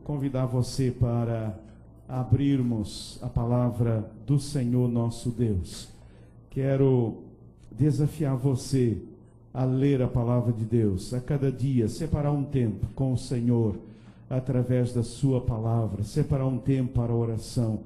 Convidar você para abrirmos a palavra do Senhor nosso Deus. Quero desafiar você a ler a palavra de Deus, a cada dia, separar um tempo com o Senhor, através da sua palavra, separar um tempo para a oração.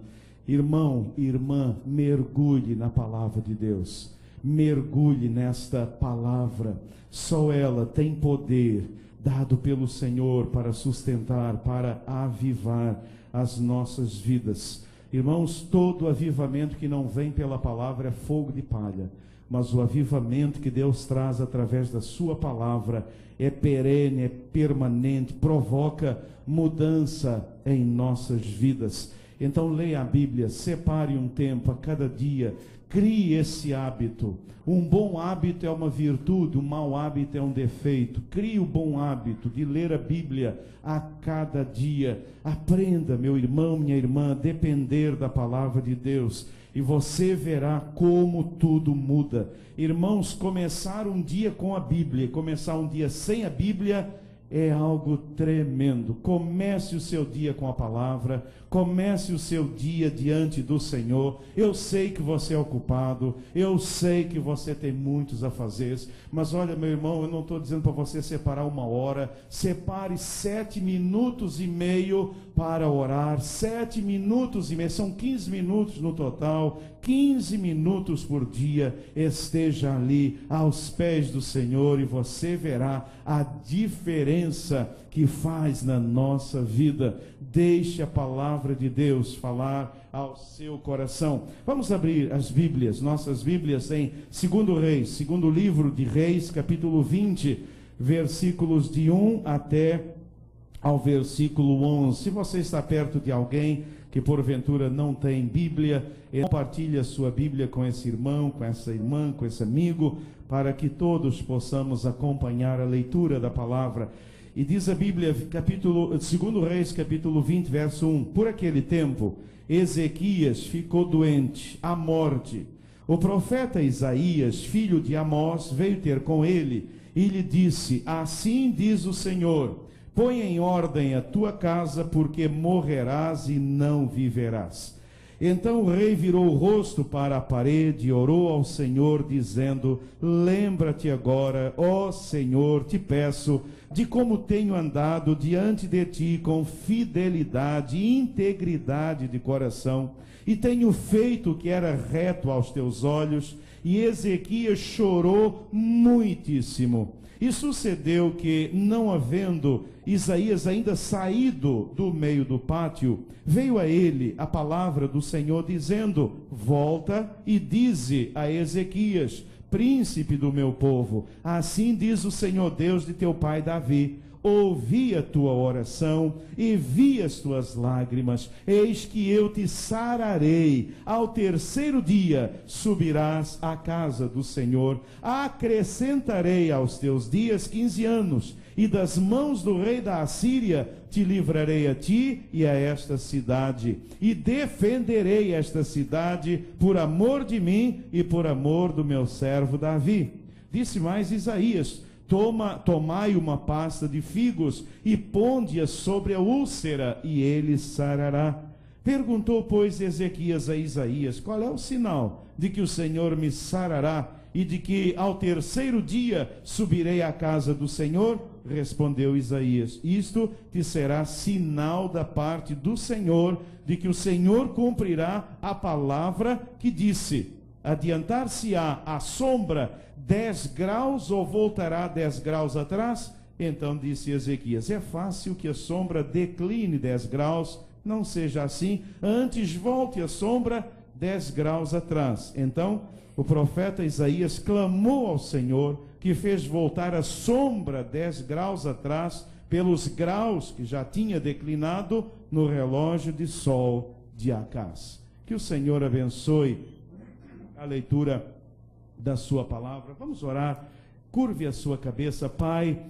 Irmão, irmã, mergulhe na palavra de Deus, mergulhe nesta palavra, só ela tem poder, dado pelo Senhor para sustentar, para avivar as nossas vidas. Irmãos, todo avivamento que não vem pela palavra é fogo de palha, mas o avivamento que Deus traz através da sua palavra é perene, é permanente, provoca mudança em nossas vidas. Então leia a Bíblia, separe um tempo a cada dia, crie esse hábito. Um bom hábito é uma virtude, um mau hábito é um defeito. Crie o bom hábito de ler a Bíblia a cada dia. Aprenda, meu irmão, minha irmã, a depender da palavra de Deus. E você verá como tudo muda. Irmãos, começar um dia com a Bíblia, começar um dia sem a Bíblia é algo tremendo. Comece o seu dia com a palavra, comece o seu dia diante do Senhor. Eu sei que você é ocupado, eu sei que você tem muitos afazeres, mas olha, meu irmão, eu não estou dizendo para você separar uma hora. Separe 7 minutos e meio para orar, 7 minutos e meio, são 15 minutos no total, 15 minutos por dia. Esteja ali aos pés do Senhor e você verá a diferença que faz na nossa vida. Deixe a palavra de Deus falar ao seu coração. Vamos abrir as Bíblias, nossas Bíblias em 2 Reis, segundo livro de Reis, capítulo 20, versículos de 1 até ao versículo 11. Se você está perto de alguém que porventura não tem Bíblia, compartilhe a sua Bíblia com esse irmão, com essa irmã, com esse amigo, para que todos possamos acompanhar a leitura da palavra. E diz a Bíblia, 2 Reis, capítulo 20, verso 1. Por aquele tempo, Ezequias ficou doente, à morte. O profeta Isaías, filho de Amós, veio ter com ele e lhe disse: assim diz o Senhor, põe em ordem a tua casa, porque morrerás e não viverás. Então o rei virou o rosto para a parede e orou ao Senhor, dizendo: lembra-te agora, ó Senhor, te peço, de como tenho andado diante de ti com fidelidade e integridade de coração, e tenho feito o que era reto aos teus olhos. E Ezequias chorou muitíssimo. E sucedeu que, não havendo Isaías ainda saído do meio do pátio, veio a ele a palavra do Senhor, dizendo: volta e dize a Ezequias, príncipe do meu povo, assim diz o Senhor Deus de teu pai Davi: ouvi a tua oração e vi as tuas lágrimas, eis que eu te sararei. Ao terceiro dia subirás à casa do Senhor, acrescentarei aos teus dias 15 anos, e das mãos do rei da Assíria te livrarei a ti e a esta cidade, e defenderei esta cidade por amor de mim e por amor do meu servo Davi. Disse mais Isaías: tomai uma pasta de figos e ponde-a sobre a úlcera, e ele sarará. Perguntou, pois, Ezequias a Isaías: qual é o sinal de que o Senhor me sarará e de que ao terceiro dia subirei à casa do Senhor? Respondeu Isaías: isto te será sinal da parte do Senhor, de que o Senhor cumprirá a palavra que disse: adiantar-se-á a sombra 10 graus ou voltará 10 graus atrás? Então disse Ezequias: é fácil que a sombra decline 10 graus, não seja assim, antes volte a sombra 10 graus atrás. Então o profeta Isaías clamou ao Senhor, que fez voltar a sombra 10 graus atrás, pelos graus que já tinha declinado no relógio de sol de Acaz. Que o Senhor abençoe a leitura da sua palavra. Vamos orar. Curve a sua cabeça. Pai,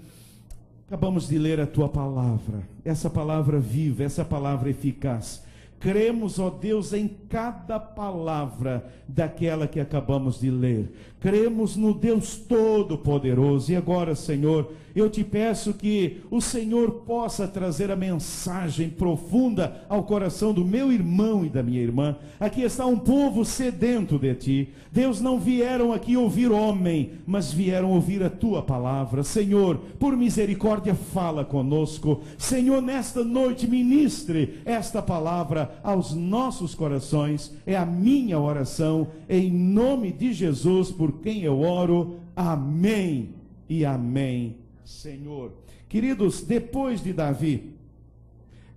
acabamos de ler a tua palavra, essa palavra viva, essa palavra eficaz. Cremos, ó Deus, em cada palavra daquela que acabamos de ler. Cremos no Deus Todo-Poderoso. E agora, Senhor, eu te peço que o Senhor possa trazer a mensagem profunda ao coração do meu irmão e da minha irmã. Aqui está um povo sedento de ti. Deus, não vieram aqui ouvir homem, mas vieram ouvir a tua palavra. Senhor, por misericórdia, fala conosco. Senhor, nesta noite, ministre esta palavra aos nossos corações. É a minha oração, em nome de Jesus, por quem eu oro. Amém e amém, Senhor. Queridos, depois de Davi,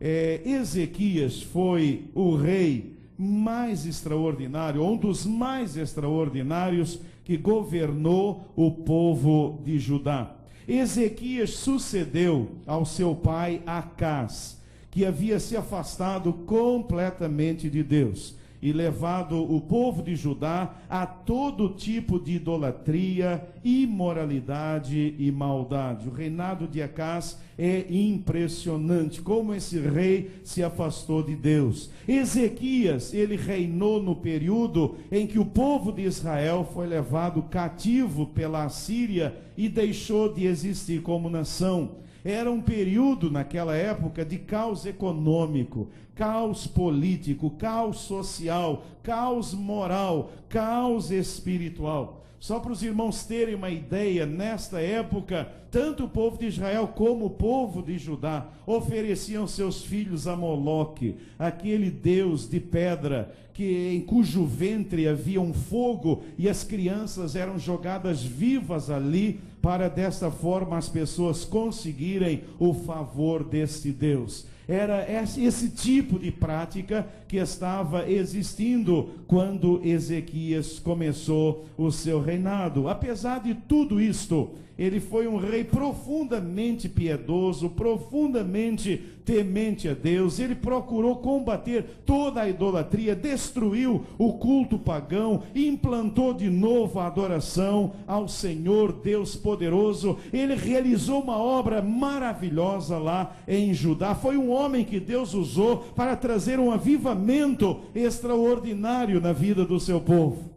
Ezequias foi o rei mais extraordinário, um dos mais extraordinários que governou o povo de Judá. Ezequias sucedeu ao seu pai Acás, que havia se afastado completamente de Deus e levado o povo de Judá a todo tipo de idolatria, imoralidade e maldade. O reinado de Acás é impressionante, como esse rei se afastou de Deus. Ezequias, ele reinou no período em que o povo de Israel foi levado cativo pela Assíria e deixou de existir como nação. Era um período, naquela época, de caos econômico, caos político, caos social, caos moral, caos espiritual. Só para os irmãos terem uma ideia, nesta época, tanto o povo de Israel como o povo de Judá ofereciam seus filhos a Moloque, aquele deus de pedra em cujo ventre havia um fogo e as crianças eram jogadas vivas ali, para desta forma as pessoas conseguirem o favor deste Deus. Era esse tipo de prática que estava existindo quando Ezequias começou o seu reinado. Apesar de tudo isto, ele foi um rei profundamente piedoso, profundamente temente a Deus. Ele procurou combater toda a idolatria, destruiu o culto pagão, implantou de novo a adoração ao Senhor Deus poderoso. Ele realizou uma obra maravilhosa lá em Judá. Foi um homem que Deus usou para trazer um avivamento extraordinário na vida do seu povo.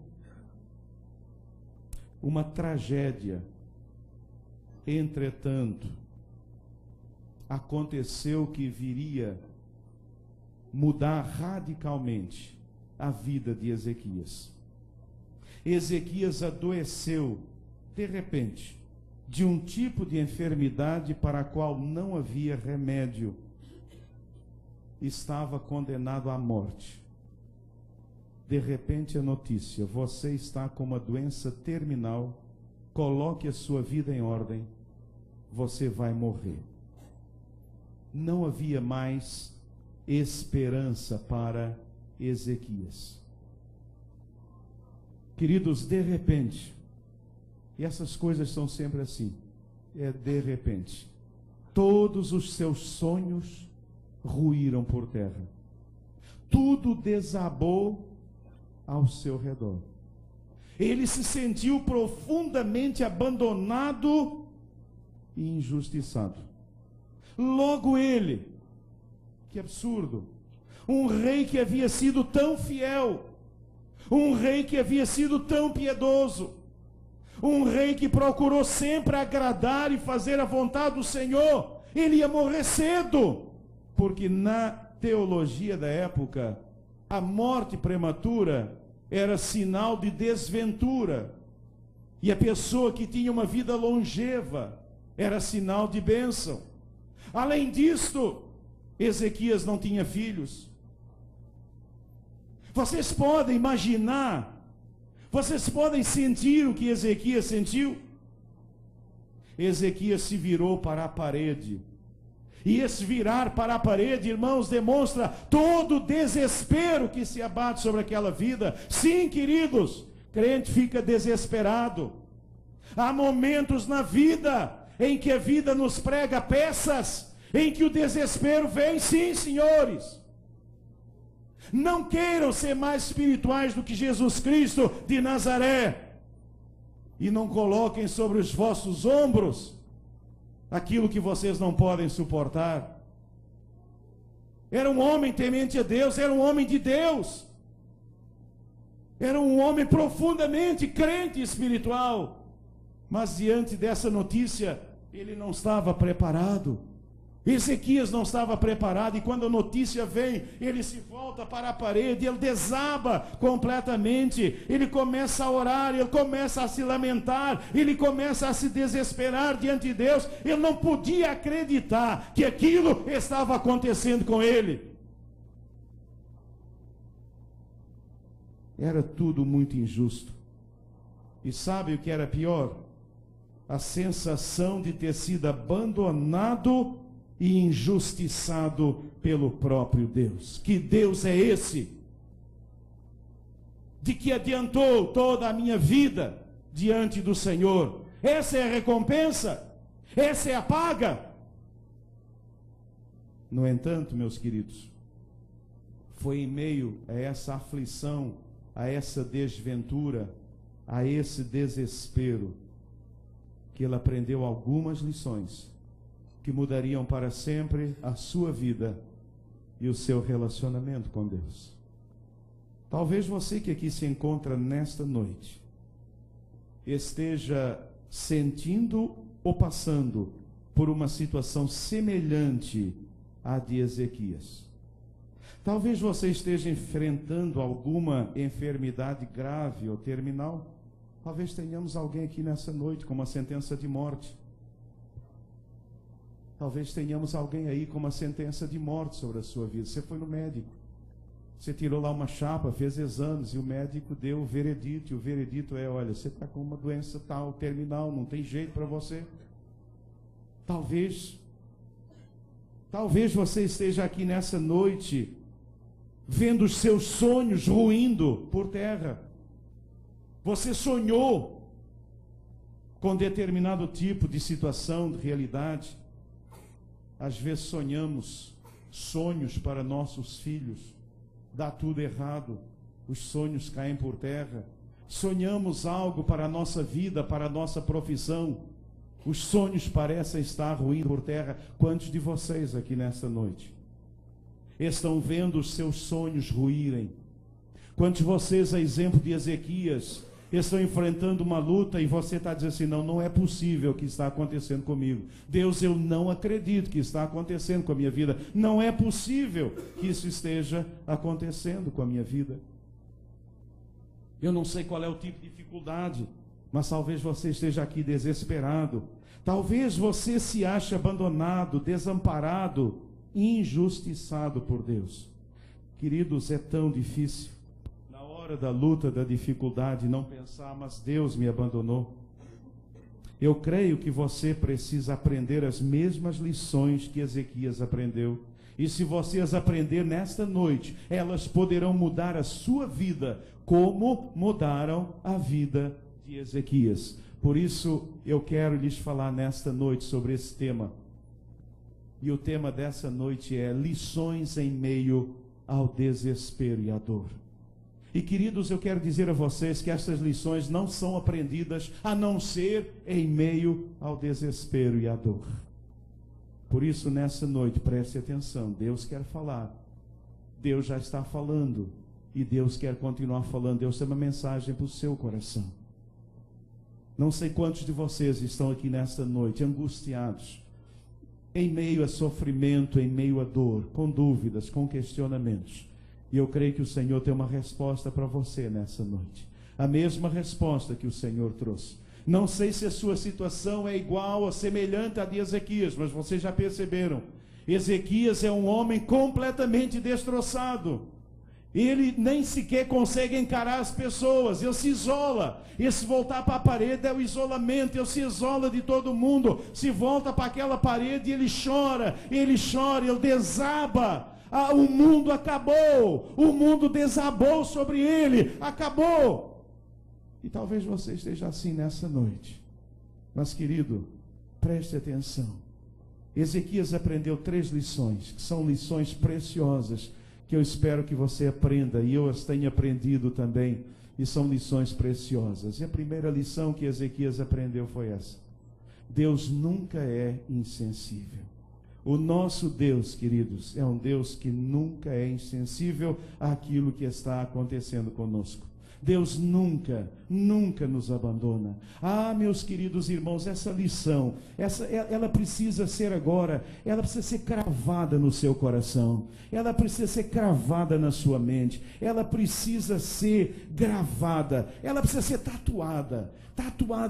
Uma tragédia, entretanto, aconteceu que viria mudar radicalmente a vida de Ezequias. Ezequias adoeceu, de repente, de um tipo de enfermidade para a qual não havia remédio. Estava condenado à morte. De repente a notícia: você está com uma doença terminal, coloque a sua vida em ordem, você vai morrer. Não havia mais esperança para Ezequias. Queridos, de repente, e essas coisas são sempre assim, de repente, todos os seus sonhos ruíram por terra. Tudo desabou ao seu redor. Ele se sentiu profundamente abandonado e injustiçado. Logo ele, que absurdo, um rei que havia sido tão fiel, um rei que havia sido tão piedoso, um rei que procurou sempre agradar e fazer a vontade do Senhor, ele ia morrer cedo, porque na teologia da época, a morte prematura era sinal de desventura, e a pessoa que tinha uma vida longeva era sinal de bênção. Além disto, Ezequias não tinha filhos. Vocês podem imaginar, vocês podem sentir o que Ezequias sentiu? Ezequias se virou para a parede. E esse virar para a parede, irmãos, demonstra todo o desespero que se abate sobre aquela vida. Sim, queridos, crente fica desesperado. Há momentos na vida em que a vida nos prega peças, em que o desespero vem. Sim, senhores. Não queiram ser mais espirituais do que Jesus Cristo de Nazaré, e não coloquem sobre os vossos ombros aquilo que vocês não podem suportar. Era um homem temente a Deus, era um homem de Deus. Era um homem profundamente crente espiritual. Mas diante dessa notícia, ele não estava preparado. Ezequias não estava preparado, e quando a notícia vem, ele se volta para a parede, ele desaba completamente, ele começa a orar, ele começa a se lamentar, ele começa a se desesperar diante de Deus. Ele não podia acreditar que aquilo estava acontecendo com ele. Era tudo muito injusto. E sabe o que era pior? A sensação de ter sido abandonado e injustiçado pelo próprio Deus. Que Deus é esse? De que adiantou toda a minha vida diante do Senhor? Essa é a recompensa? Essa é a paga? No entanto, meus queridos, foi em meio a essa aflição, a essa desventura, a esse desespero, que ele aprendeu algumas lições que mudariam para sempre a sua vida e o seu relacionamento com Deus. Talvez você que aqui se encontra nesta noite esteja sentindo ou passando por uma situação semelhante à de Ezequias. Talvez você esteja enfrentando alguma enfermidade grave ou terminal. Talvez tenhamos alguém aqui nessa noite com uma sentença de morte. Talvez tenhamos alguém aí com uma sentença de morte sobre a sua vida. Você foi no médico, você tirou lá uma chapa, fez exames, e o médico deu o veredito, e o veredito é: olha, você está com uma doença tal, terminal, não tem jeito para você. Talvez você esteja aqui nessa noite, vendo os seus sonhos ruindo por terra. Você sonhou com determinado tipo de situação, de realidade. Às vezes sonhamos sonhos para nossos filhos, dá tudo errado, os sonhos caem por terra. Sonhamos algo para a nossa vida, para a nossa profissão, os sonhos parecem estar ruindo por terra. Quantos de vocês aqui nesta noite estão vendo os seus sonhos ruírem? Quantos de vocês, a exemplo de Ezequias, estão enfrentando uma luta e você está dizendo assim: não é possível que está acontecendo comigo. Deus, eu não acredito que está acontecendo com a minha vida. Não é possível que isso esteja acontecendo com a minha vida. Eu não sei qual é o tipo de dificuldade, mas talvez você esteja aqui desesperado. Talvez você se ache abandonado, desamparado, injustiçado por Deus. Queridos, é tão difícil da luta, da dificuldade, não pensar: mas Deus me abandonou. Eu creio que você precisa aprender as mesmas lições que Ezequias aprendeu. E se você as aprender nesta noite, elas poderão mudar a sua vida, como mudaram a vida de Ezequias. Por isso, eu quero lhes falar nesta noite sobre esse tema. E o tema dessa noite é lições em meio ao desespero e à dor. E queridos, eu quero dizer a vocês que essas lições não são aprendidas a não ser em meio ao desespero e à dor. Por isso, nessa noite, preste atenção. Deus quer falar. Deus já está falando. E Deus quer continuar falando. Deus tem uma mensagem para o seu coração. Não sei quantos de vocês estão aqui nesta noite angustiados, em meio a sofrimento, em meio a dor, com dúvidas, com questionamentos. E eu creio que o Senhor tem uma resposta para você nessa noite. A mesma resposta que o Senhor trouxe. Não sei se a sua situação é igual ou semelhante à de Ezequias, mas vocês já perceberam. Ezequias é um homem completamente destroçado. Ele nem sequer consegue encarar as pessoas. Ele se isola. E se voltar para a parede é o isolamento. Ele se isola de todo mundo. Se volta para aquela parede e ele chora, ele desaba. O mundo acabou, o mundo desabou sobre ele, acabou. E talvez você esteja assim nessa noite. Mas querido, preste atenção. Ezequias aprendeu 3 lições, que são lições preciosas, que eu espero que você aprenda, e eu as tenho aprendido também, e são lições preciosas. E a primeira lição que Ezequias aprendeu foi essa: Deus nunca é insensível. O nosso Deus, queridos, é um Deus que nunca é insensível àquilo que está acontecendo conosco. Deus nunca nos abandona. Ah, meus queridos irmãos, essa lição, ela precisa ser agora, ela precisa ser cravada no seu coração, ela precisa ser cravada na sua mente, ela precisa ser gravada, ela precisa ser tatuada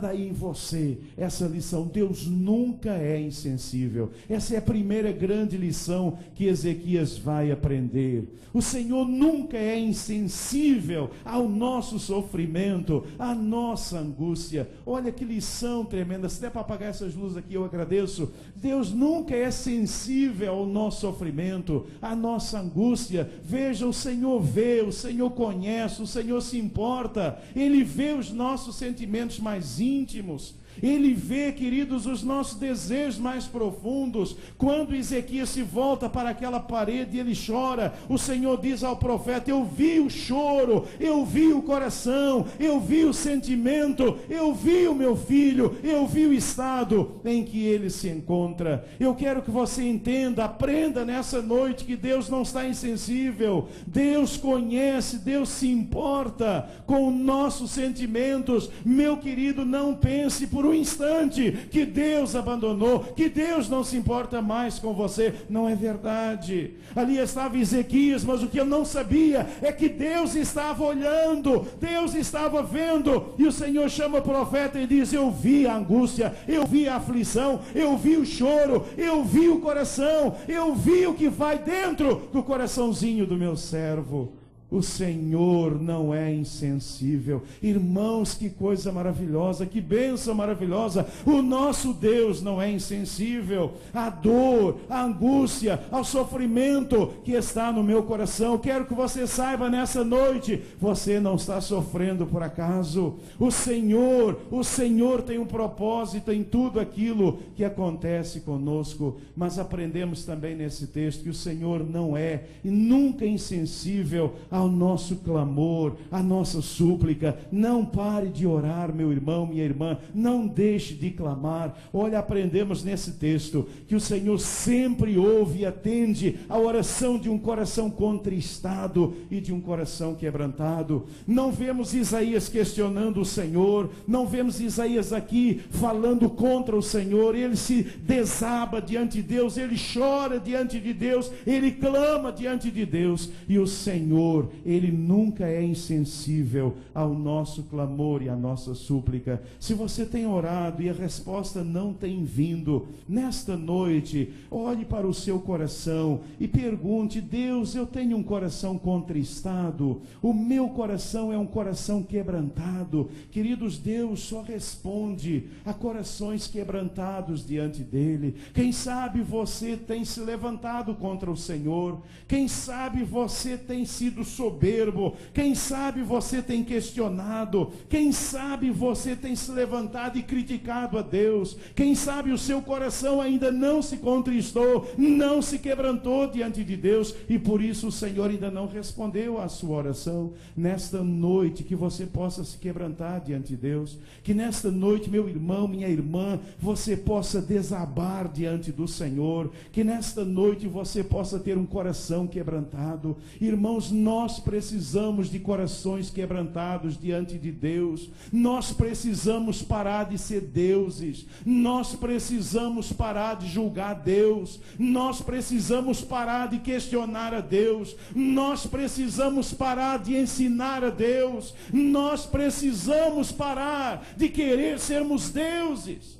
aí em você, essa lição. Deus nunca é insensível. Essa é a primeira grande lição que Ezequias vai aprender. O Senhor nunca é insensível ao nosso sofrimento, à nossa angústia. Olha que lição tremenda. Se der para apagar essas luzes aqui, eu agradeço. Deus nunca é sensível ao nosso sofrimento, à nossa angústia. Veja, o Senhor vê, o Senhor conhece, o Senhor se importa. Ele vê os nossos sentimentos mais íntimos. Ele vê, queridos, os nossos desejos mais profundos. Quando Ezequias se volta para aquela parede e ele chora, o Senhor diz ao profeta: eu vi o choro, eu vi o coração, eu vi o sentimento, eu vi o meu filho, eu vi o estado em que ele se encontra. Eu quero que você entenda, aprenda nessa noite que Deus não está insensível. Deus conhece, Deus se importa com nossos sentimentos. Meu querido, não pense por um instante que Deus abandonou, que Deus não se importa mais com você. Não é verdade. Ali estava Ezequias, mas o que eu não sabia é que Deus estava olhando, Deus estava vendo, e o Senhor chama o profeta e diz: eu vi a angústia, eu vi a aflição, eu vi o choro, eu vi o coração, eu vi o que vai dentro do coraçãozinho do meu servo. O Senhor não é insensível. Irmãos, que coisa maravilhosa, que bênção maravilhosa. O nosso Deus não é insensível à dor, à angústia, ao sofrimento que está no meu coração. Quero que você saiba nessa noite, você não está sofrendo por acaso. O Senhor tem um propósito em tudo aquilo que acontece conosco. Mas aprendemos também nesse texto que o Senhor não é e nunca é insensível ao nosso clamor, à nossa súplica. Não pare de orar, meu irmão, minha irmã, não deixe de clamar. Olha, aprendemos nesse texto que o Senhor sempre ouve e atende a oração de um coração contristado e de um coração quebrantado. Não vemos Isaías questionando o Senhor, não vemos Isaías aqui falando contra o Senhor. Ele se desaba diante de Deus, ele chora diante de Deus, ele clama diante de Deus, e o Senhor, ele nunca é insensível ao nosso clamor e à nossa súplica. Se você tem orado e a resposta não tem vindo, nesta noite, olhe para o seu coração e pergunte: Deus, eu tenho um coração contristado, o meu coração é um coração quebrantado. Queridos, Deus só responde a corações quebrantados diante dele. Quem sabe você tem se levantado contra o Senhor, quem sabe você tem sido soberbo, quem sabe você tem questionado, quem sabe você tem se levantado e criticado a Deus, quem sabe o seu coração ainda não se contristou, não se quebrantou diante de Deus, e por isso o Senhor ainda não respondeu à sua oração. Nesta noite, que você possa se quebrantar diante de Deus, que nesta noite, meu irmão, minha irmã, você possa desabar diante do Senhor, que nesta noite você possa ter um coração quebrantado. Irmãos, nós precisamos de corações quebrantados diante de Deus. Nós precisamos parar de ser deuses, nós precisamos parar de julgar Deus, nós precisamos parar de questionar a Deus, nós precisamos parar de ensinar a Deus, nós precisamos parar de querer sermos deuses.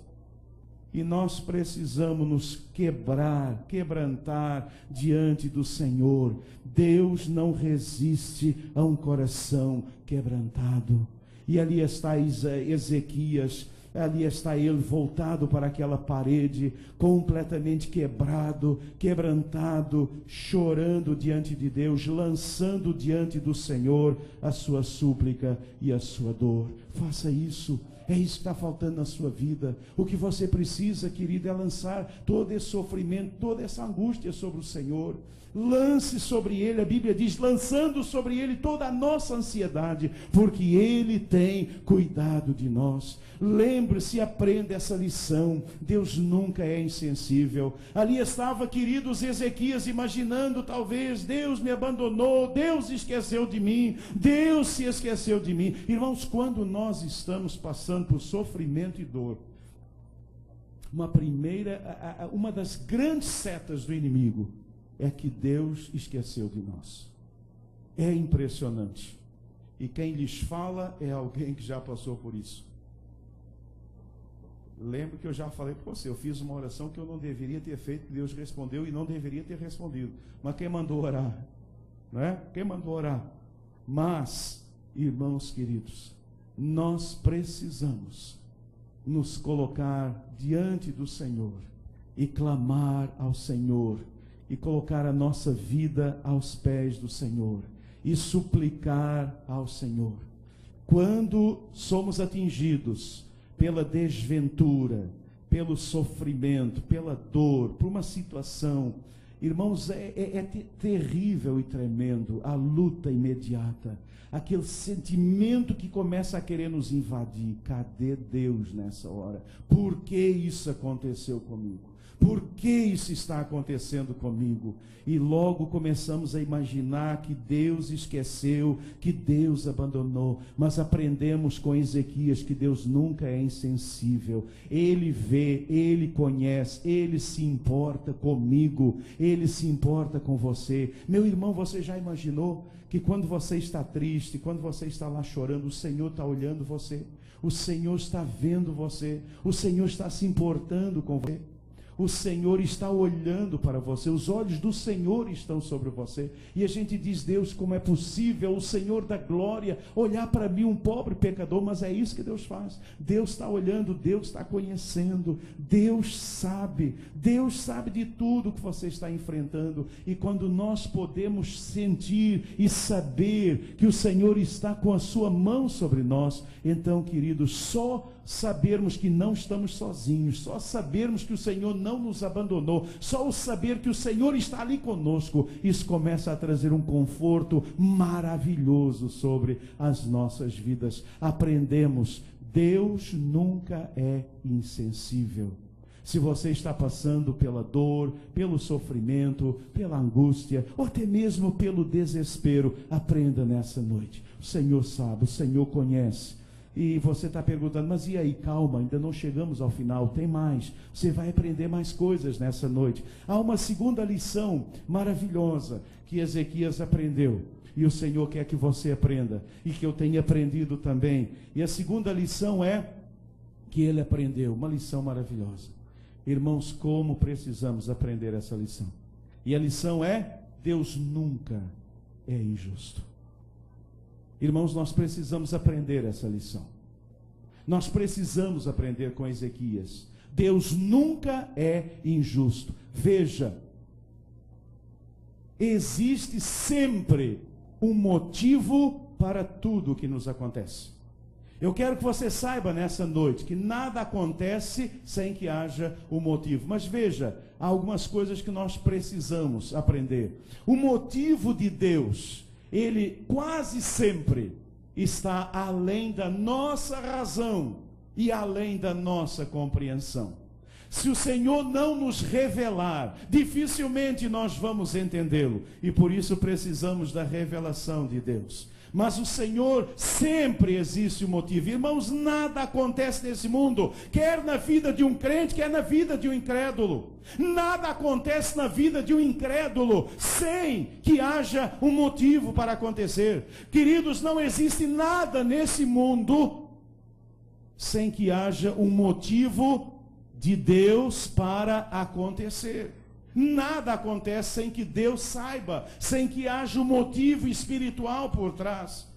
E nós precisamos nos quebrantar diante do Senhor. Deus não resiste a um coração quebrantado. E ali está Ezequias, ali está ele voltado para aquela parede, completamente quebrado, quebrantado, chorando diante de Deus, lançando diante do Senhor a sua súplica e a sua dor. Faça isso. É isso que está faltando na sua vida. O que você precisa, querido, é lançar todo esse sofrimento, toda essa angústia sobre o Senhor. Lance sobre ele, a Bíblia diz, lançando sobre ele toda a nossa ansiedade, porque ele tem cuidado de nós. Lembre-se e aprenda essa lição. Deus nunca é insensível. Ali estava, queridos, Ezequias imaginando, talvez, Deus me abandonou, Deus esqueceu de mim, Deus se esqueceu de mim. Irmãos, quando nós estamos passando por sofrimento e dor, uma das grandes setas do inimigo é que Deus esqueceu de nós. É impressionante. E quem lhes fala é alguém que já passou por isso. Lembro que eu já falei para você, eu fiz uma oração que eu não deveria ter feito, Deus respondeu e não deveria ter respondido. Mas quem mandou orar? Não é? Quem mandou orar? Mas, irmãos queridos, nós precisamos nos colocar diante do Senhor e clamar ao Senhor e colocar a nossa vida aos pés do Senhor e suplicar ao Senhor. Quando somos atingidos pela desventura, pelo sofrimento, pela dor, por uma situação, irmãos, é terrível e tremendo a luta imediata, aquele sentimento que começa a querer nos invadir. Cadê Deus nessa hora? Por que isso aconteceu comigo? Por que isso está acontecendo comigo? E logo começamos a imaginar que Deus esqueceu, que Deus abandonou. Mas aprendemos com Ezequias que Deus nunca é insensível. Ele vê, Ele conhece, Ele se importa comigo, Ele se importa com você. Meu irmão, você já imaginou que quando você está triste, quando você está lá chorando, o Senhor está olhando você, o Senhor está vendo você, o Senhor está se importando com você? O Senhor está olhando para você, os olhos do Senhor estão sobre você. E a gente diz, Deus, como é possível o Senhor da glória olhar para mim, um pobre pecador? Mas é isso que Deus faz. Deus está olhando, Deus está conhecendo, Deus sabe de tudo que você está enfrentando. E quando nós podemos sentir e saber que o Senhor está com a sua mão sobre nós, então, queridos, só sabermos que não estamos sozinhos, só sabermos que o Senhor não nos abandonou, só o saber que o Senhor está ali conosco, isso começa a trazer um conforto maravilhoso sobre as nossas vidas. Aprendemos, Deus nunca é insensível. Se você está passando pela dor, pelo sofrimento, pela angústia, ou até mesmo pelo desespero, aprenda nessa noite. O Senhor sabe, o Senhor conhece. E você está perguntando, mas e aí, calma, ainda não chegamos ao final, tem mais. Você vai aprender mais coisas nessa noite. Há uma segunda lição maravilhosa que Ezequias aprendeu. E o Senhor quer que você aprenda, e que eu tenha aprendido também. E a segunda lição é que ele aprendeu, uma lição maravilhosa. Irmãos, como precisamos aprender essa lição? E a lição é, Deus nunca é injusto. Irmãos, nós precisamos aprender essa lição. Nós precisamos aprender com Ezequias. Deus nunca é injusto. Veja, existe sempre um motivo para tudo o que nos acontece. Eu quero que você saiba nessa noite que nada acontece sem que haja um motivo. Mas veja, há algumas coisas que nós precisamos aprender. O motivo de Deus, ele quase sempre está além da nossa razão e além da nossa compreensão. Se o Senhor não nos revelar, dificilmente nós vamos entendê-lo. E por isso precisamos da revelação de Deus. Mas o Senhor, sempre existe um motivo. Irmãos, nada acontece nesse mundo, quer na vida de um crente, quer na vida de um incrédulo. Nada acontece na vida de um incrédulo sem que haja um motivo para acontecer. Queridos, não existe nada nesse mundo sem que haja um motivo de Deus para acontecer. Nada acontece sem que Deus saiba, sem que haja um motivo espiritual por trás.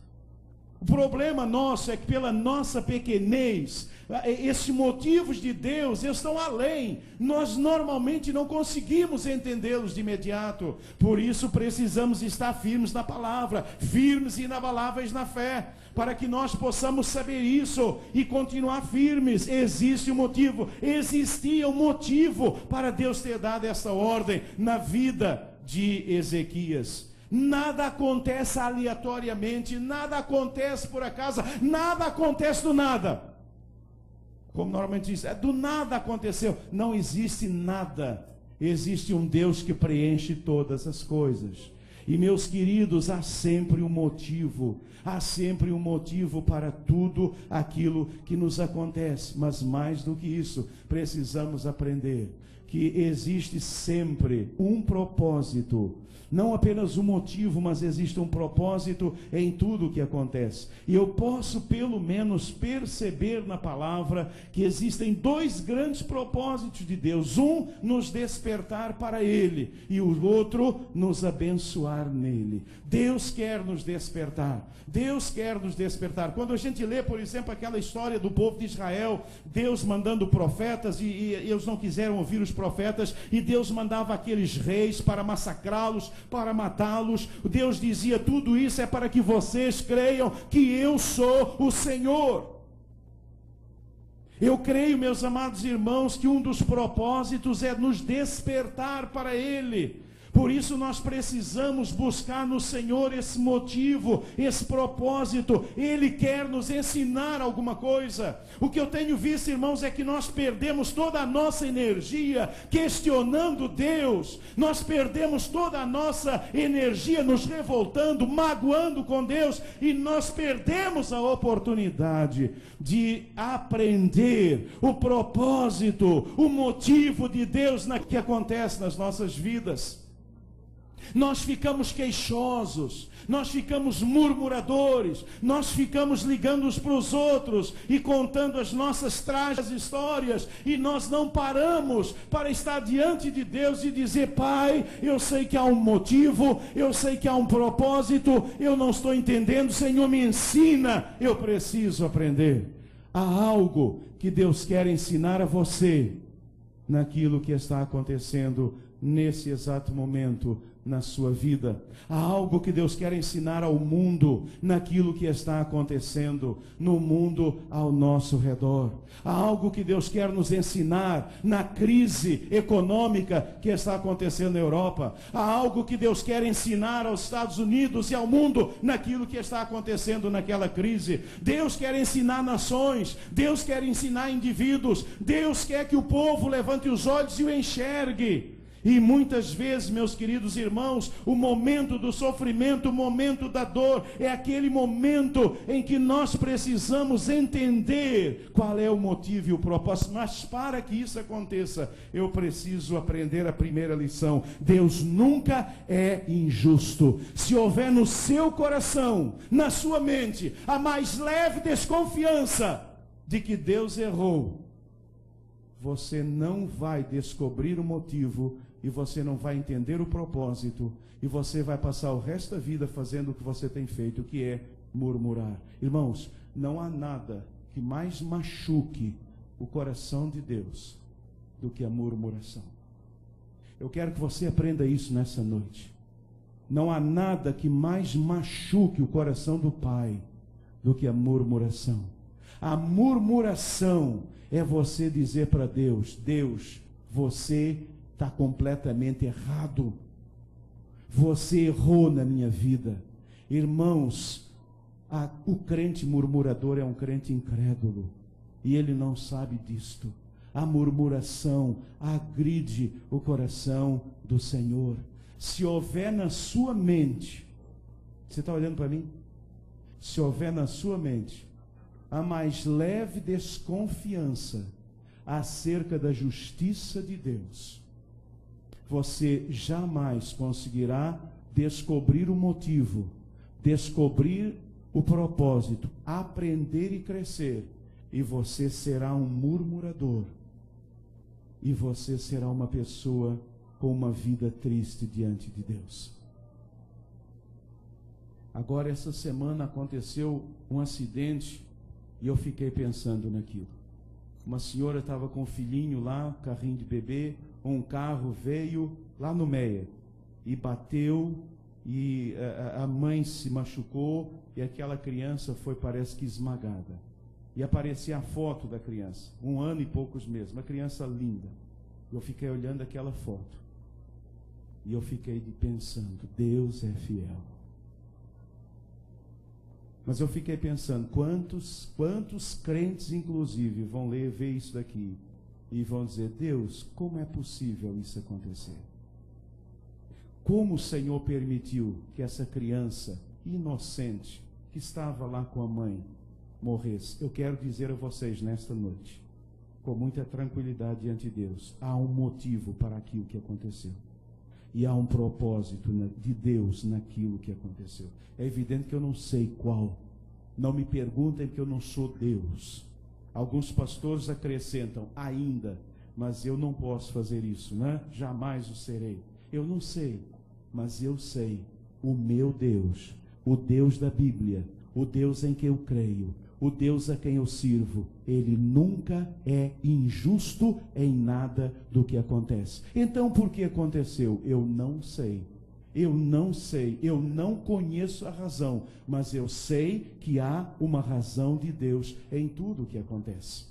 O problema nosso é que pela nossa pequenez, esses motivos de Deus estão além. Nós normalmente não conseguimos entendê-los de imediato. Por isso precisamos estar firmes na palavra, firmes e inabaláveis na fé, para que nós possamos saber isso e continuar firmes. Existe um motivo, existia um motivo para Deus ter dado essa ordem na vida de Ezequias. Nada acontece aleatoriamente, nada acontece por acaso, nada acontece do nada. Como normalmente diz, do nada aconteceu. Não existe nada. Existe um Deus que preenche todas as coisas. E meus queridos, há sempre um motivo para tudo aquilo que nos acontece. Mas mais do que isso, precisamos aprender que existe sempre um propósito. Não apenas um motivo, mas existe um propósito em tudo o que acontece. E eu posso pelo menos perceber na palavra que existem dois grandes propósitos de Deus. Um, nos despertar para Ele, e o outro, nos abençoar nele. Deus quer nos despertar. Deus quer nos despertar. Quando a gente lê, por exemplo, aquela história do povo de Israel, Deus mandando profetas, e eles não quiseram ouvir os profetas, e Deus mandava aqueles reis para massacrá-los, para matá-los. Deus dizia: tudo isso é para que vocês creiam que eu sou o Senhor. Eu creio, meus amados irmãos, que um dos propósitos é nos despertar para Ele. Por isso nós precisamos buscar no Senhor esse motivo, esse propósito. Ele quer nos ensinar alguma coisa. O que eu tenho visto, irmãos, é que nós perdemos toda a nossa energia questionando Deus. Nós perdemos toda a nossa energia nos revoltando, magoando com Deus. E nós perdemos a oportunidade de aprender o propósito, o motivo de Deus que acontece nas nossas vidas. Nós ficamos queixosos, nós ficamos murmuradores, nós ficamos ligando uns para os outros e contando as nossas trágicas histórias, e nós não paramos para estar diante de Deus e dizer: Pai, eu sei que há um motivo, eu sei que há um propósito, eu não estou entendendo, Senhor, me ensina, eu preciso aprender. Há algo que Deus quer ensinar a você naquilo que está acontecendo nesse exato momento na sua vida. Há algo que Deus quer ensinar ao mundo naquilo que está acontecendo no mundo ao nosso redor. Há algo que Deus quer nos ensinar na crise econômica que está acontecendo na Europa. Há algo que Deus quer ensinar aos Estados Unidos e ao mundo naquilo que está acontecendo naquela crise. Deus quer ensinar nações, Deus quer ensinar indivíduos, Deus quer que o povo levante os olhos e o enxergue. E muitas vezes, meus queridos irmãos, o momento do sofrimento, o momento da dor, é aquele momento em que nós precisamos entender qual é o motivo e o propósito. Mas para que isso aconteça, eu preciso aprender a primeira lição. Deus nunca é injusto. Se houver no seu coração, na sua mente, a mais leve desconfiança de que Deus errou, você não vai descobrir o motivo, e você não vai entender o propósito, e você vai passar o resto da vida fazendo o que você tem feito, que é murmurar. Irmãos, não há nada que mais machuque o coração de Deus do que a murmuração. Eu quero que você aprenda isso nessa noite. Não há nada que mais machuque o coração do Pai do que a murmuração. A murmuração é você dizer para Deus: Deus, você está completamente errado. Você errou na minha vida. Irmãos, o crente murmurador é um crente incrédulo, e ele não sabe disto. A murmuração agride o coração do Senhor. Se houver na sua mente, você está olhando para mim? Se houver na sua mente a mais leve desconfiança acerca da justiça de Deus, você jamais conseguirá descobrir o motivo, descobrir o propósito, aprender e crescer, e você será um murmurador, e você será uma pessoa com uma vida triste diante de Deus. Agora, essa semana aconteceu um acidente, e eu fiquei pensando naquilo. Uma senhora estava com um filhinho lá, carrinho de bebê, um carro veio lá no Meia e bateu, e a mãe se machucou, e aquela criança foi, parece que, esmagada. E aparecia a foto da criança, 1 ano e poucos meses, uma criança linda. Eu fiquei olhando aquela foto. E eu fiquei pensando, Deus é fiel. Mas eu fiquei pensando, quantos crentes, inclusive, vão ver isso daqui e vão dizer, Deus, como é possível isso acontecer? Como o Senhor permitiu que essa criança inocente, que estava lá com a mãe, morresse? Eu quero dizer a vocês nesta noite, com muita tranquilidade diante de Deus, há um motivo para aquilo que aconteceu. E há um propósito de Deus naquilo que aconteceu. É evidente que eu não sei qual. Não me perguntem, porque eu não sou Deus. Alguns pastores acrescentam, ainda, mas eu não posso fazer isso, né? Jamais o serei. Eu não sei, mas eu sei, o meu Deus, o Deus da Bíblia, o Deus em que eu creio, o Deus a quem eu sirvo, Ele nunca é injusto em nada do que acontece. Então, por que aconteceu? Eu não sei. Eu não sei, eu não conheço a razão, mas eu sei que há uma razão de Deus em tudo o que acontece.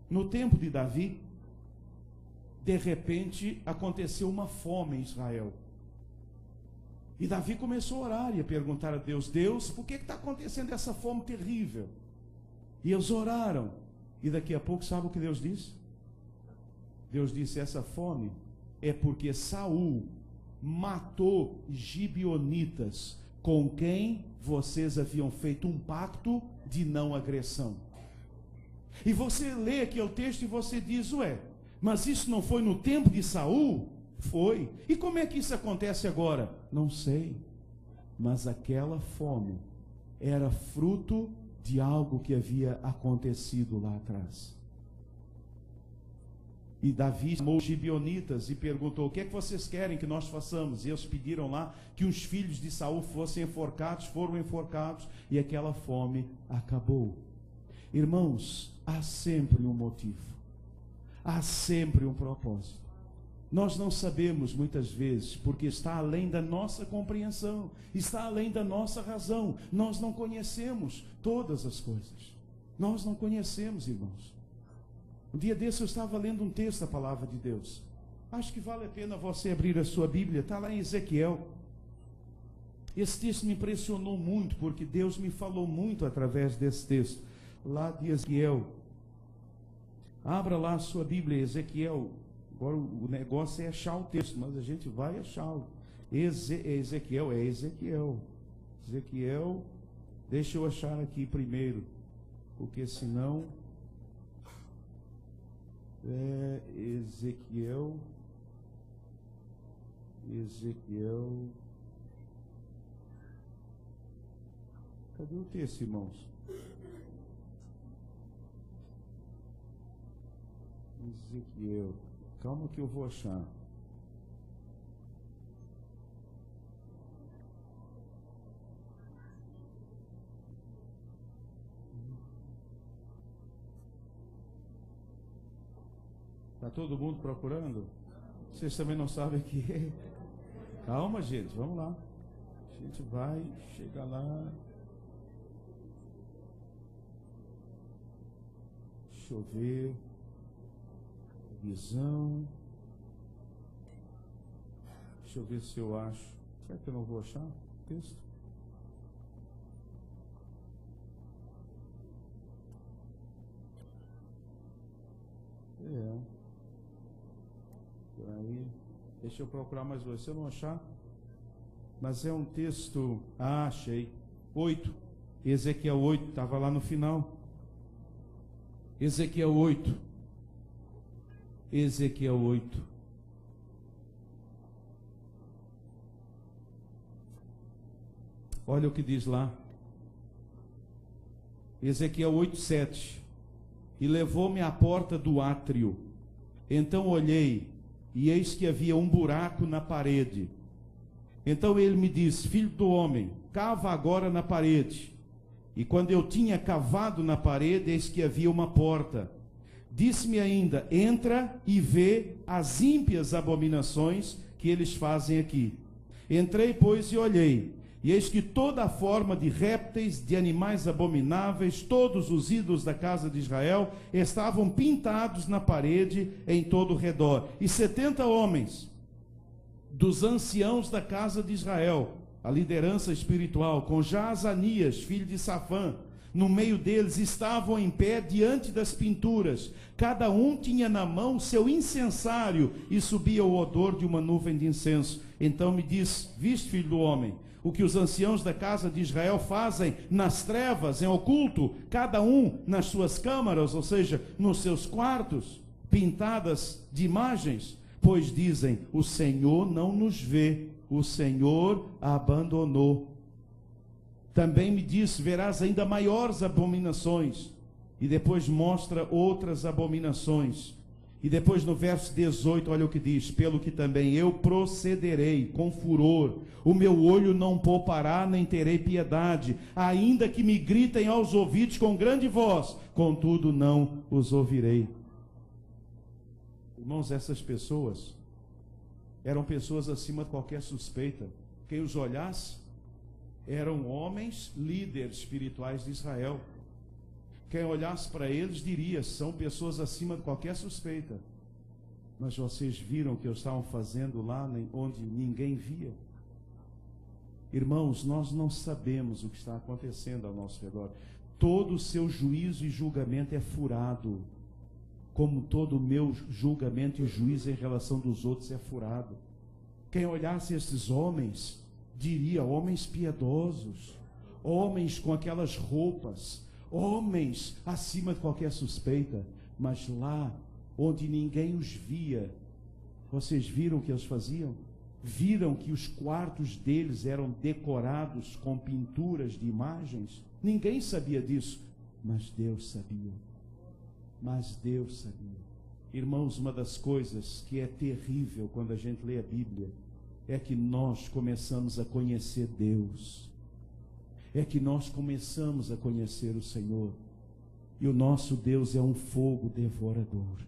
No tempo de Davi, de repente aconteceu uma fome em Israel. E Davi começou a orar e a perguntar a Deus, Deus, por que está acontecendo essa fome terrível? E eles oraram. E daqui a pouco, sabe o que Deus disse? Deus disse, essa fome é porque Saul matou gibeonitas, com quem vocês haviam feito um pacto de não agressão. E você lê aquele texto e você diz, ué, mas isso não foi no tempo de Saul? Foi. E como é que isso acontece agora? Não sei. Mas aquela fome era fruto de algo que havia acontecido lá atrás. E Davi chamou os gibeonitas e perguntou, o que é que vocês querem que nós façamos? E eles pediram lá que os filhos de Saul fossem enforcados, foram enforcados, e aquela fome acabou. Irmãos, há sempre um motivo, há sempre um propósito. Nós não sabemos muitas vezes, porque está além da nossa compreensão, está além da nossa razão. Nós não conhecemos todas as coisas. Nós não conhecemos, irmãos. Um dia desse eu estava lendo um texto da palavra de Deus. Acho que vale a pena você abrir a sua Bíblia, está lá em Ezequiel. Esse texto me impressionou muito, porque Deus me falou muito através desse texto. Lá de Ezequiel. Abra lá a sua Bíblia, Ezequiel. Agora o negócio é achar o texto, mas a gente vai achá-lo. Ezequiel, deixa eu achar aqui primeiro, porque senão... Ezequiel. Cadê o texto, irmãos? Ezequiel. Calma que eu vou achar. Está todo mundo procurando? Vocês também não sabem o que é? Calma, gente, vamos lá. A gente vai chegar lá. Deixa eu ver. Visão. Deixa eu ver se eu acho. Será que eu não vou achar o texto? Por aí. Deixa eu procurar mais dois. Se eu não achar. Mas é um texto. Ah, achei. 8. Ezequiel 8. Estava lá no final. Ezequiel 8. Ezequiel 8. Olha o que diz lá. Ezequiel 8, 7. E levou-me à porta do átrio. Então olhei, e eis que havia um buraco na parede. Então ele me disse, filho do homem, cava agora na parede. E quando eu tinha cavado na parede, eis que havia uma porta. Disse-me ainda, entra e vê as ímpias abominações que eles fazem aqui. Entrei, pois, e olhei. E eis que toda a forma de répteis, de animais abomináveis, todos os ídolos da casa de Israel, estavam pintados na parede em todo o redor. E 70 homens dos anciãos da casa de Israel, a liderança espiritual, com Jaazanias, filho de Safã. No meio deles estavam em pé diante das pinturas. Cada um tinha na mão seu incensário e subia o odor de uma nuvem de incenso. Então me disse: viste, filho do homem, o que os anciãos da casa de Israel fazem nas trevas, em oculto, cada um nas suas câmaras, ou seja, nos seus quartos, pintadas de imagens? Pois dizem: o Senhor não nos vê, o Senhor a abandonou. Também me disse: verás ainda maiores abominações. E depois mostra outras abominações. E depois no verso 18, olha o que diz: pelo que também eu procederei com furor, o meu olho não poupará, nem terei piedade, ainda que me gritem aos ouvidos com grande voz, contudo não os ouvirei. Irmãos, essas pessoas eram pessoas acima de qualquer suspeita. Quem os olhasse eram homens líderes espirituais de Israel. Quem olhasse para eles diria: são pessoas acima de qualquer suspeita. Mas vocês viram o que eles estavam fazendo lá onde ninguém via? Irmãos, nós não sabemos o que está acontecendo ao nosso redor. Todo o seu juízo e julgamento é furado, como todo o meu julgamento e juízo em relação dos outros é furado. Quem olhasse esses homens diria: homens piedosos, homens com aquelas roupas, homens acima de qualquer suspeita. Mas lá onde ninguém os via, vocês viram o que eles faziam? Viram que os quartos deles eram decorados com pinturas de imagens? Ninguém sabia disso, mas Deus sabia. Mas Deus sabia. Irmãos, uma das coisas que é terrível quando a gente lê a Bíblia é que nós começamos a conhecer Deus. É que nós começamos a conhecer o Senhor. E o nosso Deus é um fogo devorador.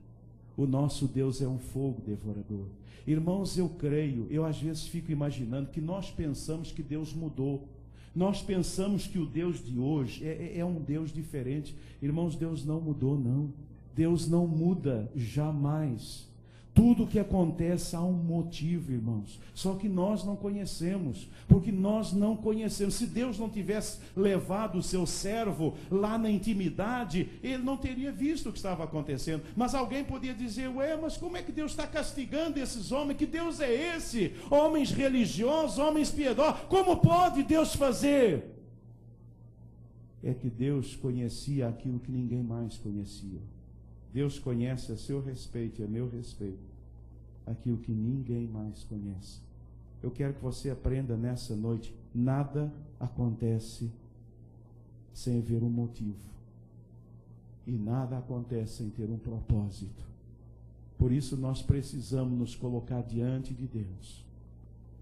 O nosso Deus é um fogo devorador. Irmãos, eu creio, eu às vezes fico imaginando que nós pensamos que Deus mudou. Nós pensamos que o Deus de hoje é um Deus diferente. Irmãos, Deus não mudou, não. Deus não muda jamais. Tudo que acontece há um motivo, irmãos. Só que nós não conhecemos, porque nós não conhecemos. Se Deus não tivesse levado o seu servo lá na intimidade, ele não teria visto o que estava acontecendo. Mas alguém podia dizer: ué, mas como é que Deus está castigando esses homens? Que Deus é esse? Homens religiosos, homens piedosos. Como pode Deus fazer? É que Deus conhecia aquilo que ninguém mais conhecia. Deus conhece a seu respeito e a meu respeito aquilo que ninguém mais conhece. Eu quero que você aprenda nessa noite: nada acontece sem haver um motivo. E nada acontece sem ter um propósito. Por isso nós precisamos nos colocar diante de Deus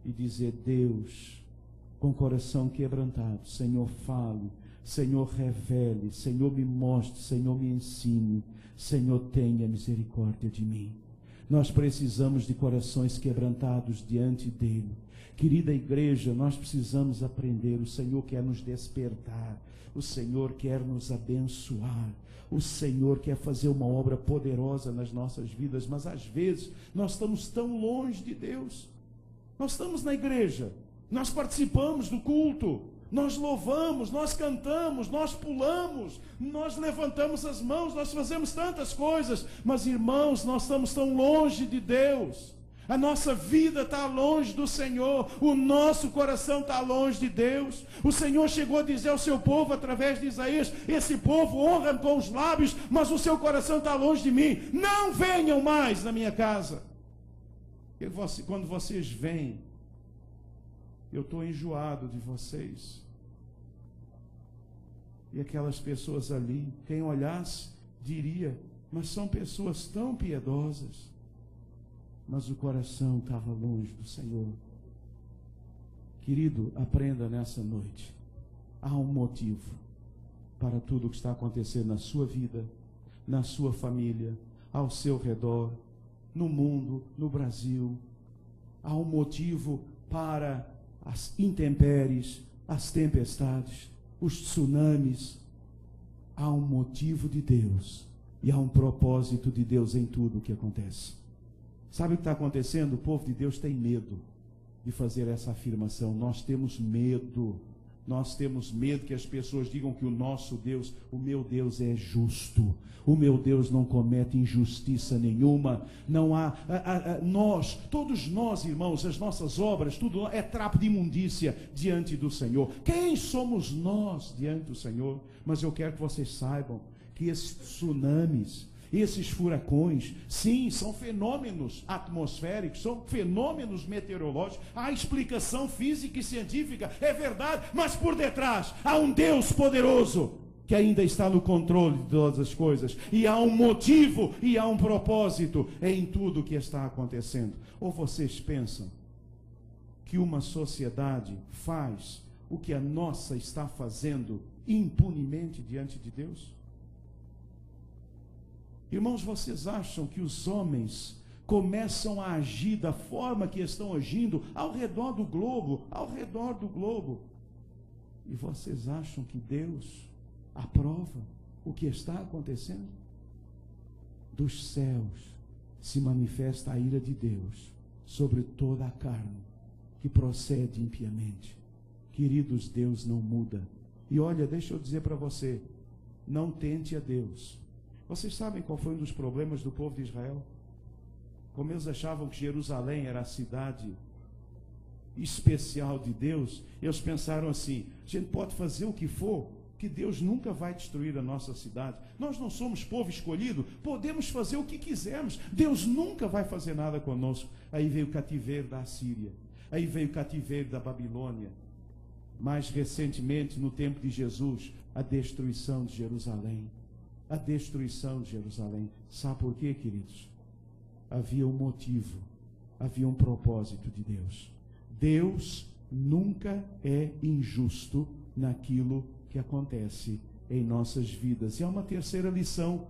e dizer: Deus, com o coração quebrantado, Senhor, fale, Senhor, revele, Senhor, me mostre, Senhor, me ensine, Senhor, tenha misericórdia de mim. Nós precisamos de corações quebrantados diante dele. Querida igreja, nós precisamos aprender. O Senhor quer nos despertar, o Senhor quer nos abençoar, o Senhor quer fazer uma obra poderosa nas nossas vidas, mas às vezes nós estamos tão longe de Deus. Nós estamos na igreja, nós participamos do culto, nós louvamos, nós cantamos, nós pulamos, nós levantamos as mãos, nós fazemos tantas coisas, mas irmãos, nós estamos tão longe de Deus. A nossa vida está longe do Senhor, o nosso coração está longe de Deus. O Senhor chegou a dizer ao seu povo através de Isaías: esse povo honra com os lábios, mas o seu coração está longe de mim. Não venham mais na minha casa. Quando vocês vêm, eu estou enjoado de vocês. E aquelas pessoas ali, quem olhasse, diria: mas são pessoas tão piedosas. Mas o coração estava longe do Senhor. Querido, aprenda nessa noite: há um motivo para tudo o que está acontecendo na sua vida, na sua família, ao seu redor, no mundo, no Brasil. Há um motivo para as intempéries, as tempestades, os tsunamis. Há um motivo de Deus e há um propósito de Deus em tudo o que acontece. Sabe o que está acontecendo? O povo de Deus tem medo. de fazer essa afirmação. Nós temos medo. Nós temos medo que as pessoas digam que o nosso Deus, o meu Deus é justo. O meu Deus não comete injustiça nenhuma. Não há, todos nós, irmãos, as nossas obras, tudo é trapo de imundícia diante do Senhor. Quem somos nós diante do Senhor? Mas eu quero que vocês saibam que esses tsunamis, esses furacões, sim, são fenômenos atmosféricos, são fenômenos meteorológicos. Há explicação física e científica, é verdade, mas por detrás há um Deus poderoso que ainda está no controle de todas as coisas, e há um motivo e há um propósito em tudo que está acontecendo. Ou vocês pensam que uma sociedade faz o que a nossa está fazendo impunemente diante de Deus? Irmãos, vocês acham que os homens começam a agir da forma que estão agindo ao redor do globo, e vocês acham que Deus aprova o que está acontecendo? Dos céus se manifesta a ira de Deus sobre toda a carne que procede impiamente. Queridos, Deus não muda. E olha, deixa eu dizer para você, não tente a Deus. Vocês sabem qual foi um dos problemas do povo de Israel? Como eles achavam que Jerusalém era a cidade especial de Deus, eles pensaram assim: a gente pode fazer o que for, que Deus nunca vai destruir a nossa cidade. Nós não somos povo escolhido, podemos fazer o que quisermos, Deus nunca vai fazer nada conosco. Aí veio o cativeiro da Assíria, aí veio o cativeiro da Babilônia. Mais recentemente, no tempo de Jesus, a destruição de Jerusalém. A destruição de Jerusalém. Sabe por quê, queridos? Havia um motivo, havia um propósito de Deus. Deus nunca é injusto naquilo que acontece em nossas vidas. E há uma terceira lição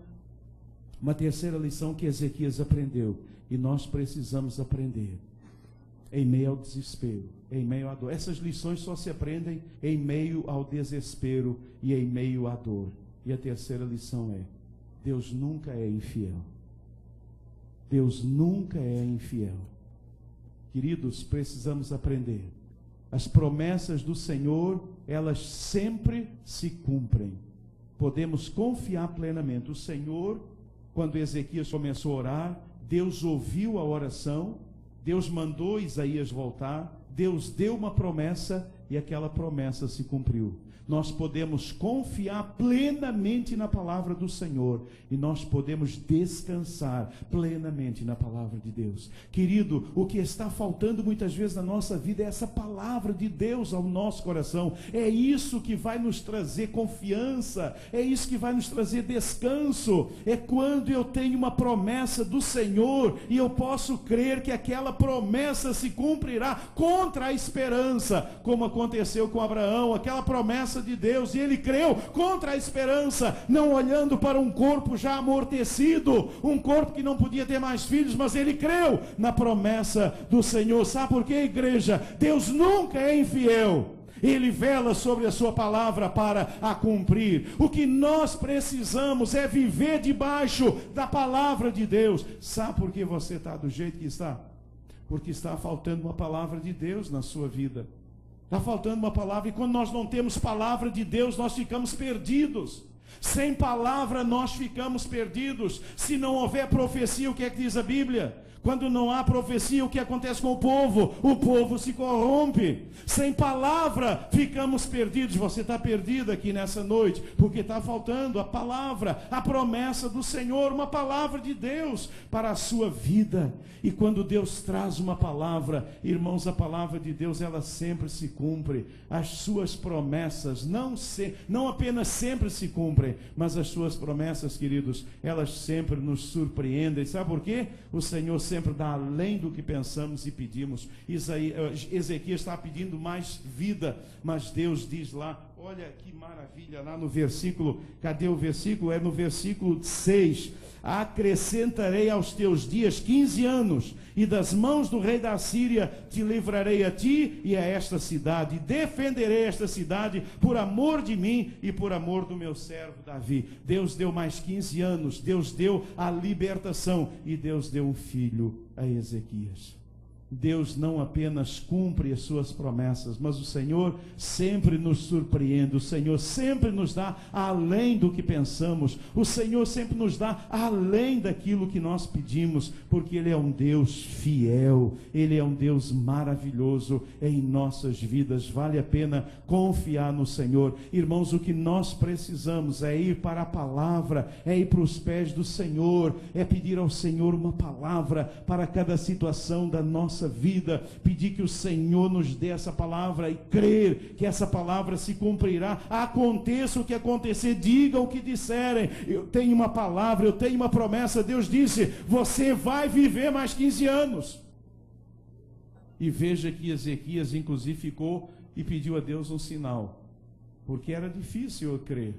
que Ezequias aprendeu, e nós precisamos aprender em meio ao desespero, em meio à dor. Essas lições só se aprendem em meio ao desespero e em meio à dor. E a terceira lição é: Deus nunca é infiel. Deus nunca é infiel. Queridos, precisamos aprender. As promessas do Senhor, elas sempre se cumprem. Podemos confiar plenamente. O Senhor, quando Ezequias começou a orar, Deus ouviu a oração, Deus mandou Isaías voltar, Deus deu uma promessa e aquela promessa se cumpriu. Nós podemos confiar plenamente na palavra do Senhor e nós podemos descansar plenamente na palavra de Deus. Querido, o que está faltando muitas vezes na nossa vida é essa palavra de Deus ao nosso coração. É isso que vai nos trazer confiança, é isso que vai nos trazer descanso. É quando eu tenho uma promessa do Senhor e eu posso crer que aquela promessa se cumprirá contra a esperança, como aconteceu com Abraão. Aquela promessa de Deus, e ele creu contra a esperança, não olhando para um corpo já amortecido, um corpo que não podia ter mais filhos, mas ele creu na promessa do Senhor. Sabe por quê, igreja? Deus nunca é infiel. Ele vela sobre a sua palavra para a cumprir. O que nós precisamos é viver debaixo da palavra de Deus. Sabe por que você está do jeito que está? Porque está faltando uma palavra de Deus na sua vida. Está faltando uma palavra, e quando nós não temos palavra de Deus, nós ficamos perdidos. Sem palavra nós ficamos perdidos. Se não houver profecia, o que é que diz a Bíblia? Quando não há profecia, o que acontece com o povo? O povo se corrompe. Sem palavra, ficamos perdidos. Você está perdido aqui nessa noite, porque está faltando a palavra, a promessa do Senhor, uma palavra de Deus para a sua vida. E quando Deus traz uma palavra, irmãos, a palavra de Deus, ela sempre se cumpre. As suas promessas não apenas sempre se cumprem, mas as suas promessas, queridos, elas sempre nos surpreendem. Sabe por quê? O Senhor sempre dá além do que pensamos e pedimos. Ezequias está pedindo mais vida, mas Deus diz lá, olha que maravilha, lá no versículo, cadê o versículo? É no versículo 6, acrescentarei aos teus dias 15 anos, e das mãos do rei da Síria te livrarei a ti e a esta cidade, e defenderei esta cidade por amor de mim e por amor do meu servo Davi. Deus deu mais 15 anos, Deus deu a libertação, e Deus deu um filho a Ezequias. Deus não apenas cumpre as suas promessas, mas o Senhor sempre nos surpreende, o Senhor sempre nos dá além do que pensamos, o Senhor sempre nos dá além daquilo que nós pedimos, porque Ele é um Deus fiel, Ele é um Deus maravilhoso em nossas vidas. Vale a pena confiar no Senhor. Irmãos, o que nós precisamos é ir para a palavra, é ir para os pés do Senhor, é pedir ao Senhor uma palavra para cada situação da nossa vida, pedir que o Senhor nos dê essa palavra e crer que essa palavra se cumprirá, aconteça o que acontecer, diga o que disserem. Eu tenho uma palavra, eu tenho uma promessa. Deus disse: você vai viver mais 15 anos. E veja que Ezequias inclusive ficou e pediu a Deus um sinal, porque era difícil eu crer.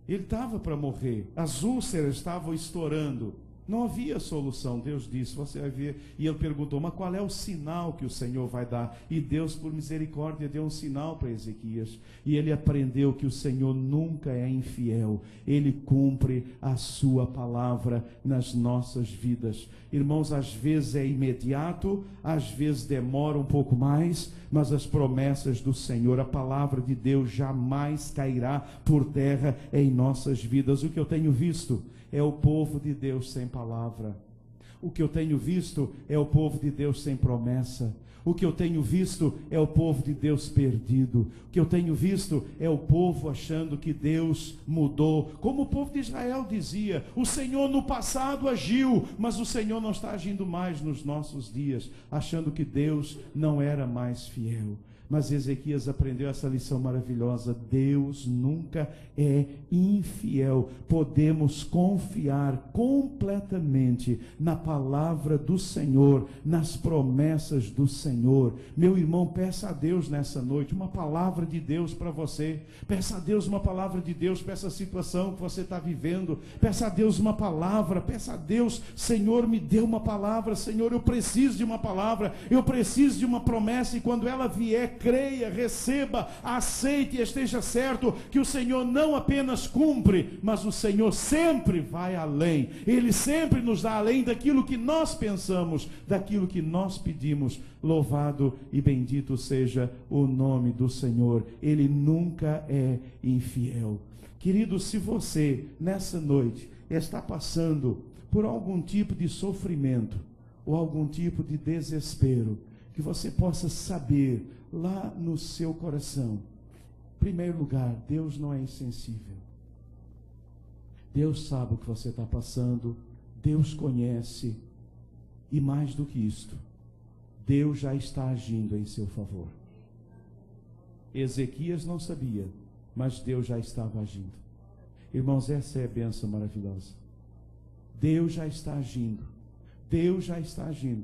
Ele estava para morrer, as úlceras estavam estourando, não havia solução. Deus disse: você vai ver. E ele perguntou: mas qual é o sinal que o Senhor vai dar? E Deus, por misericórdia, deu um sinal para Ezequias. E ele aprendeu que o Senhor nunca é infiel. Ele cumpre a sua palavra nas nossas vidas. Irmãos, às vezes é imediato, às vezes demora um pouco mais, mas as promessas do Senhor, a palavra de Deus jamais cairá por terra em nossas vidas. O que eu tenho visto é o povo de Deus sem palavra. O que eu tenho visto é o povo de Deus sem promessa. O que eu tenho visto é o povo de Deus perdido. O que eu tenho visto é o povo achando que Deus mudou. Como o povo de Israel dizia: o Senhor no passado agiu, mas o Senhor não está agindo mais nos nossos dias, achando que Deus não era mais fiel. Mas Ezequias aprendeu essa lição maravilhosa: Deus nunca é infiel. Podemos confiar completamente na palavra do Senhor, nas promessas do Senhor. Meu irmão, peça a Deus nessa noite uma palavra de Deus para você. Peça a Deus uma palavra de Deus para essa situação que você está vivendo. Peça a Deus uma palavra. Peça a Deus: Senhor, me dê uma palavra. Senhor, eu preciso de uma palavra. Eu preciso de uma promessa. E quando ela vier, creia, receba, aceite e esteja certo que o Senhor não apenas cumpre, mas o Senhor sempre vai além. Ele sempre nos dá além daquilo que nós pensamos, daquilo que nós pedimos. Louvado e bendito seja o nome do Senhor. Ele nunca é infiel. Querido, se você nessa noite está passando por algum tipo de sofrimento ou algum tipo de desespero, que você possa saber lá no seu coração, em primeiro lugar, Deus não é insensível. Deus sabe o que você está passando, Deus conhece, e mais do que isto, Deus já está agindo em seu favor. Ezequias não sabia, mas Deus já estava agindo. Irmãos, essa é a bênção maravilhosa. Deus já está agindo. Deus já está agindo.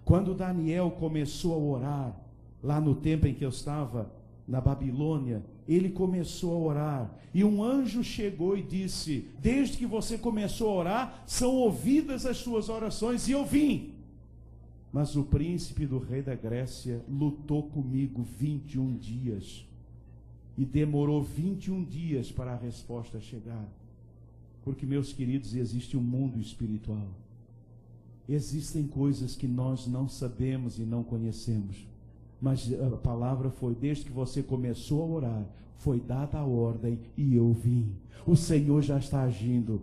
Quando Daniel começou a orar, lá no tempo em que eu estava na Babilônia, ele começou a orar, e um anjo chegou e disse: desde que você começou a orar, são ouvidas as suas orações, e eu vim. Mas o príncipe do rei da Grécia lutou comigo 21 dias, e demorou 21 dias para a resposta chegar. Porque, meus queridos, existe um mundo espiritual. Existem coisas que nós não sabemos e não conhecemos. Mas a palavra foi: desde que você começou a orar, foi dada a ordem e eu vim. O Senhor já está agindo.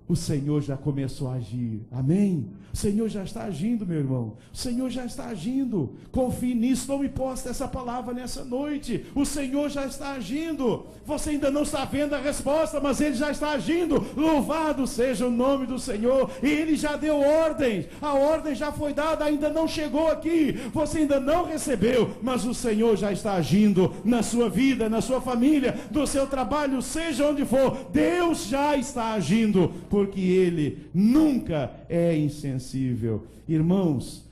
O Senhor já começou a agir. Amém? O Senhor já está agindo, meu irmão. O Senhor já está agindo. Confie nisso. Não me posta essa palavra nessa noite. O Senhor já está agindo. Você ainda não está vendo a resposta, mas Ele já está agindo. Louvado seja o nome do Senhor. E Ele já deu ordens. A ordem já foi dada, ainda não chegou aqui. Você ainda não recebeu, mas o Senhor já está agindo na sua vida, na sua família, no seu trabalho, seja onde for. Deus já está agindo, porque Ele nunca é insensível. Irmãos,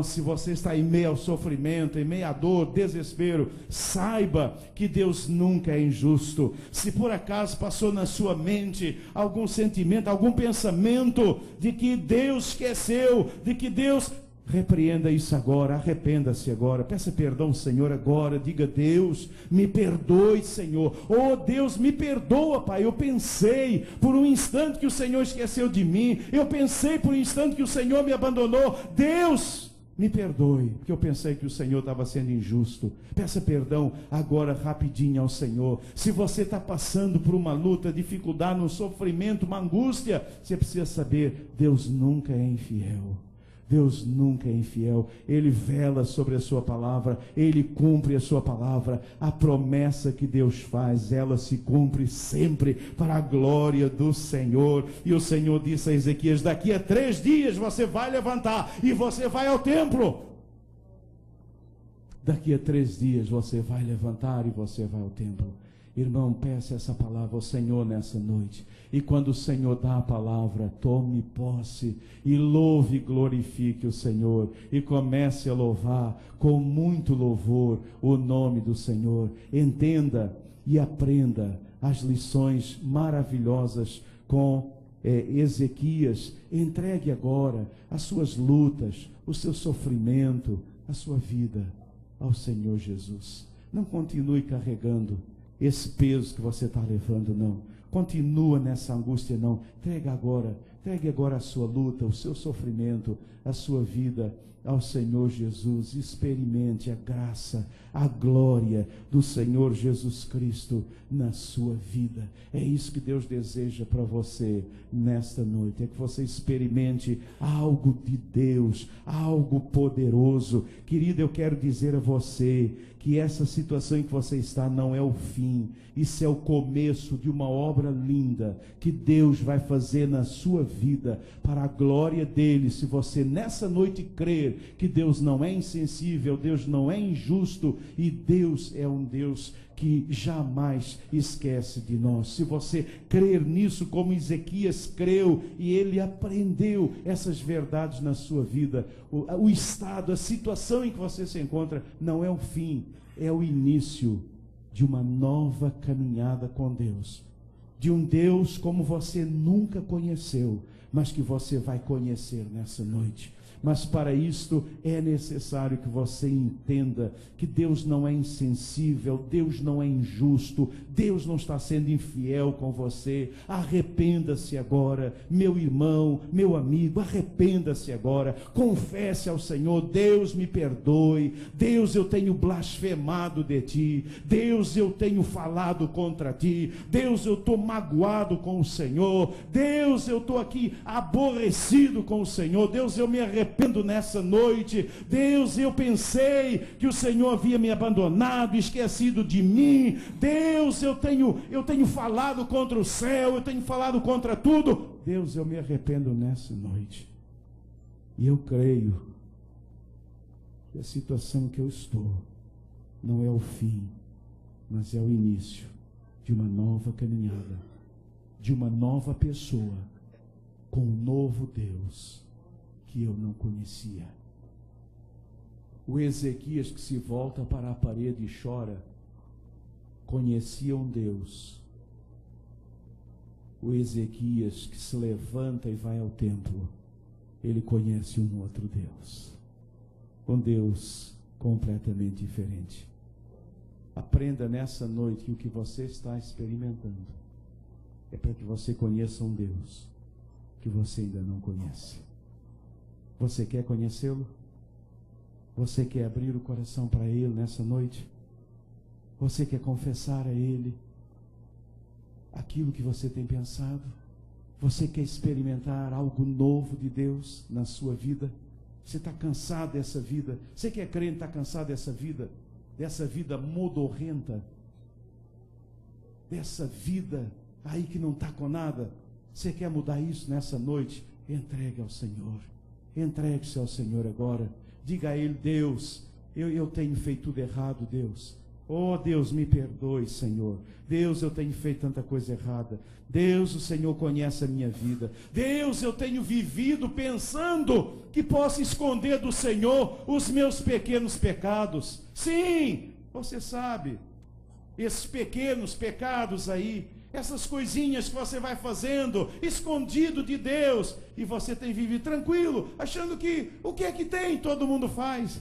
se você está em meio ao sofrimento, em meio à dor, desespero, saiba que Deus nunca é injusto. Se por acaso passou na sua mente algum sentimento, algum pensamento de que Deus esqueceu, de que Deus... repreenda isso agora, arrependa-se agora, peça perdão ao Senhor agora, diga: Deus, me perdoe, Senhor. Oh Deus, me perdoa, Pai, eu pensei por um instante que o Senhor esqueceu de mim, eu pensei por um instante que o Senhor me abandonou. Deus, Me perdoe, porque eu pensei que o Senhor estava sendo injusto. Peça perdão agora rapidinho ao Senhor. Se você está passando por uma luta, dificuldade, um sofrimento, uma angústia, você precisa saber, Deus nunca é infiel. Deus nunca é infiel. Ele vela sobre a sua palavra, Ele cumpre a sua palavra. A promessa que Deus faz, ela se cumpre sempre para a glória do Senhor. E o Senhor disse a Ezequias: daqui a 3 dias você vai levantar e você vai ao templo. Daqui a 3 dias você vai levantar e você vai ao templo. Irmão, peça essa palavra ao Senhor nessa noite. E quando o Senhor dá a palavra, tome posse e louve e glorifique o Senhor. E comece a louvar com muito louvor o nome do Senhor. Entenda e aprenda as lições maravilhosas com Ezequias. Entregue agora as suas lutas, o seu sofrimento, a sua vida ao Senhor Jesus. Não continue carregando esse peso que você está levando, não. Continua nessa angústia, não. Entregue agora a sua luta, o seu sofrimento, a sua vida ao Senhor Jesus. Experimente a graça, a glória do Senhor Jesus Cristo na sua vida. É isso que Deus deseja para você nesta noite. É que você experimente algo de Deus, algo poderoso. Querido, eu quero dizer a você que essa situação em que você está não é o fim. Isso é o começo de uma obra linda que Deus vai fazer na sua vida para a glória dele. Se você nessa noite crer que Deus não é insensível, Deus não é injusto e Deus é um Deus que jamais esquece de nós. Se você crer nisso como Ezequias creu e ele aprendeu essas verdades na sua vida, o estado, a situação em que você se encontra não é o fim, é o início de uma nova caminhada com Deus, de um Deus como você nunca conheceu, mas que você vai conhecer nessa noite. Mas para isto é necessário que você entenda que Deus não é insensível, Deus não é injusto, Deus não está sendo infiel com você. Arrependa-se agora, meu irmão, meu amigo, arrependa-se agora, confesse ao Senhor: Deus me perdoe, Deus, eu tenho blasfemado de ti, Deus, eu tenho falado contra ti, Deus, eu estou magoado com o Senhor, Deus, eu estou aqui aborrecido com o Senhor, Deus, eu me arrependo nessa noite, Deus, eu pensei que o Senhor havia me abandonado, esquecido de mim, Deus, eu tenho falado contra o céu, eu tenho falado contra tudo, Deus, eu me arrependo nessa noite, e eu creio que a situação que eu estou não é o fim, mas é o início de uma nova caminhada, de uma nova pessoa, com um novo Deus que eu não conhecia. O Ezequias que se volta para a parede e chora, conhecia um Deus. O Ezequias que se levanta e vai ao templo, ele conhece um outro Deus. Um Deus completamente diferente. Aprenda nessa noite que o que você está experimentando é para que você conheça um Deus que você ainda não conhece. Você quer conhecê-lo? Você quer abrir o coração para Ele nessa noite? Você quer confessar a Ele aquilo que você tem pensado? Você quer experimentar algo novo de Deus na sua vida? Você está cansado dessa vida? Você que é crente está cansado dessa vida modorrenta, dessa vida aí que não está com nada? Você quer mudar isso nessa noite? Entregue ao Senhor. Entregue-se ao Senhor agora. Diga a Ele: Deus, eu tenho feito tudo errado, Deus. Oh, Deus, me perdoe, Senhor. Deus, eu tenho feito tanta coisa errada. Deus, o Senhor conhece a minha vida. Deus, eu tenho vivido pensando que posso esconder do Senhor os meus pequenos pecados. Sim, você sabe, esses pequenos pecados aí, essas coisinhas que você vai fazendo, escondido de Deus, e você tem vivido tranquilo, achando que o que é que tem, todo mundo faz.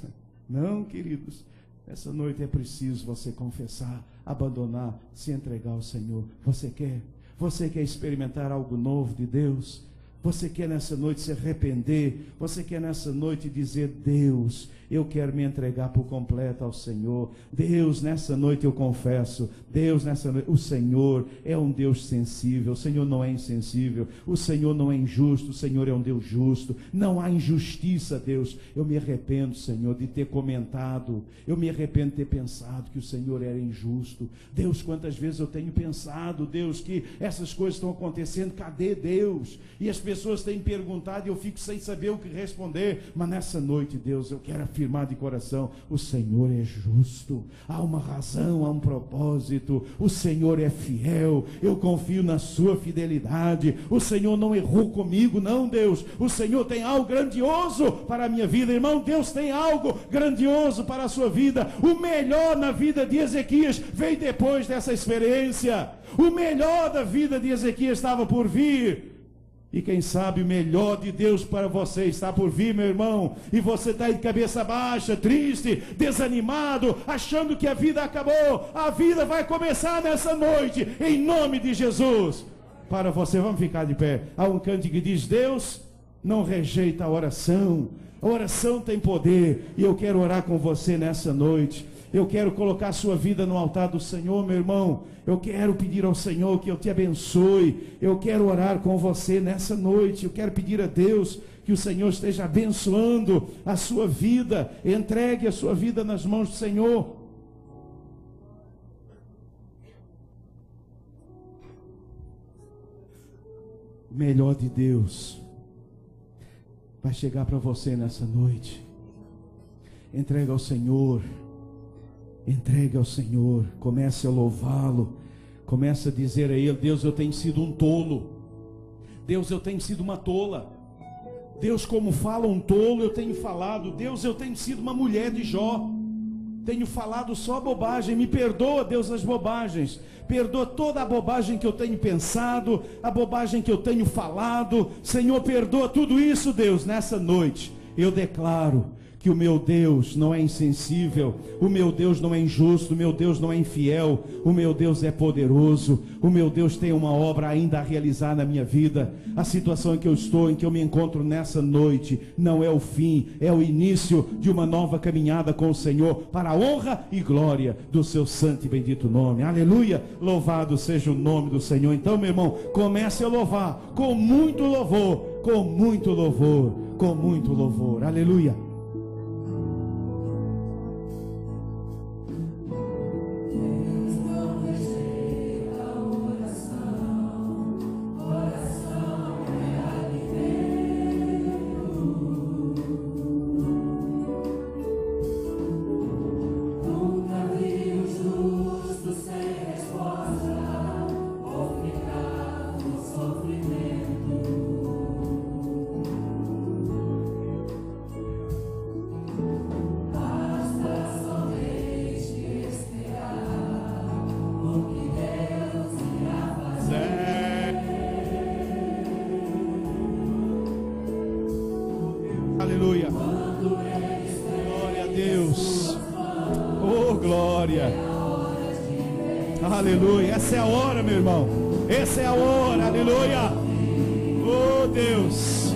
Não, queridos, essa noite é preciso você confessar, abandonar, se entregar ao Senhor. Você quer experimentar algo novo de Deus? Você quer nessa noite se arrepender? Você quer nessa noite dizer: Deus, eu quero me entregar por completo ao Senhor. Deus, nessa noite eu confesso. Deus, nessa noite, o Senhor é um Deus sensível. O Senhor não é insensível. O Senhor não é injusto. O Senhor é um Deus justo. Não há injustiça, Deus. Eu me arrependo, Senhor, de ter comentado. Eu me arrependo de ter pensado que o Senhor era injusto. Deus, quantas vezes eu tenho pensado, Deus, que essas coisas estão acontecendo. Cadê Deus? E as pessoas têm perguntado e eu fico sem saber o que responder. Mas nessa noite, Deus, eu quero afirmar de coração: o Senhor é justo. Há uma razão, há um propósito. O Senhor é fiel. Eu confio na sua fidelidade. O Senhor não errou comigo, não, Deus. O Senhor tem algo grandioso para a minha vida, irmão. Deus tem algo grandioso para a sua vida. O melhor na vida de Ezequias veio depois dessa experiência. O melhor da vida de Ezequias estava por vir. E quem sabe o melhor de Deus para você está por vir, meu irmão. E você está aí de cabeça baixa, triste, desanimado, achando que a vida acabou. A vida vai começar nessa noite, em nome de Jesus. Para você, vamos ficar de pé. Há um cântico que diz: Deus não rejeita a oração. A oração tem poder. E eu quero orar com você nessa noite. Eu quero colocar a sua vida no altar do Senhor, meu irmão. Eu quero pedir ao Senhor que eu te abençoe. Eu quero orar com você nessa noite. Eu quero pedir a Deus que o Senhor esteja abençoando a sua vida. Entregue a sua vida nas mãos do Senhor. O melhor de Deus vai chegar para você nessa noite. Entregue ao Senhor. Entregue ao Senhor, comece a louvá-lo, comece a dizer a Ele: Deus, eu tenho sido um tolo, Deus, eu tenho sido uma tola, Deus, como fala um tolo, eu tenho falado, Deus, eu tenho sido uma mulher de Jó, tenho falado só bobagem, me perdoa, Deus, as bobagens, perdoa toda a bobagem que eu tenho pensado, a bobagem que eu tenho falado, Senhor, perdoa tudo isso, Deus. Nessa noite eu declaro que o meu Deus não é insensível, o meu Deus não é injusto, o meu Deus não é infiel, o meu Deus é poderoso, o meu Deus tem uma obra ainda a realizar na minha vida. A situação em que eu estou, em que eu me encontro nessa noite, não é o fim, é o início de uma nova caminhada com o Senhor, para a honra e glória do seu santo e bendito nome. Aleluia, louvado seja o nome do Senhor. Então, meu irmão, comece a louvar com muito louvor, com muito louvor, com muito louvor. Aleluia. Aleluia. Glória a Deus. Oh, glória. Aleluia. Essa é a hora, meu irmão. Essa é a hora. Aleluia. Oh, Deus.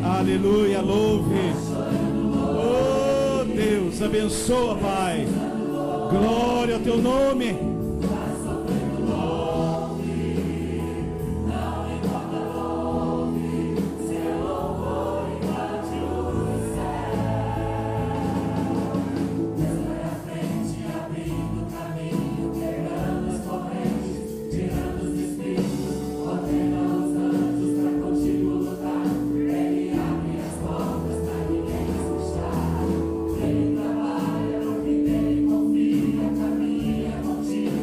Aleluia. Louve. Oh, Deus. Abençoa, Pai. Glória ao teu nome. Contigo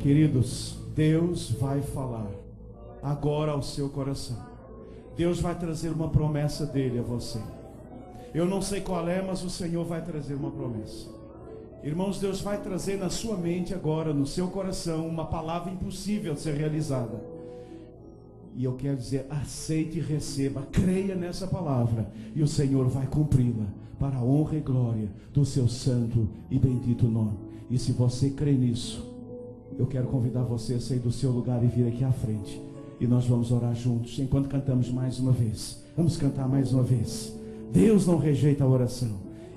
Queridos, Deus vai falar agora ao seu coração. Deus vai trazer uma promessa dele a você. Eu não sei qual é, mas o Senhor vai trazer uma promessa. Irmãos, Deus vai trazer na sua mente agora, no seu coração, uma palavra impossível de ser realizada. E eu quero dizer, aceite e receba, creia nessa palavra, e o Senhor vai cumpri-la, para a honra e glória do seu santo e bendito nome. E se você crê nisso, eu quero convidar você a sair do seu lugar e vir aqui à frente. E nós vamos orar juntos, enquanto cantamos mais uma vez. Vamos cantar mais uma vez. Deus não rejeita a oração.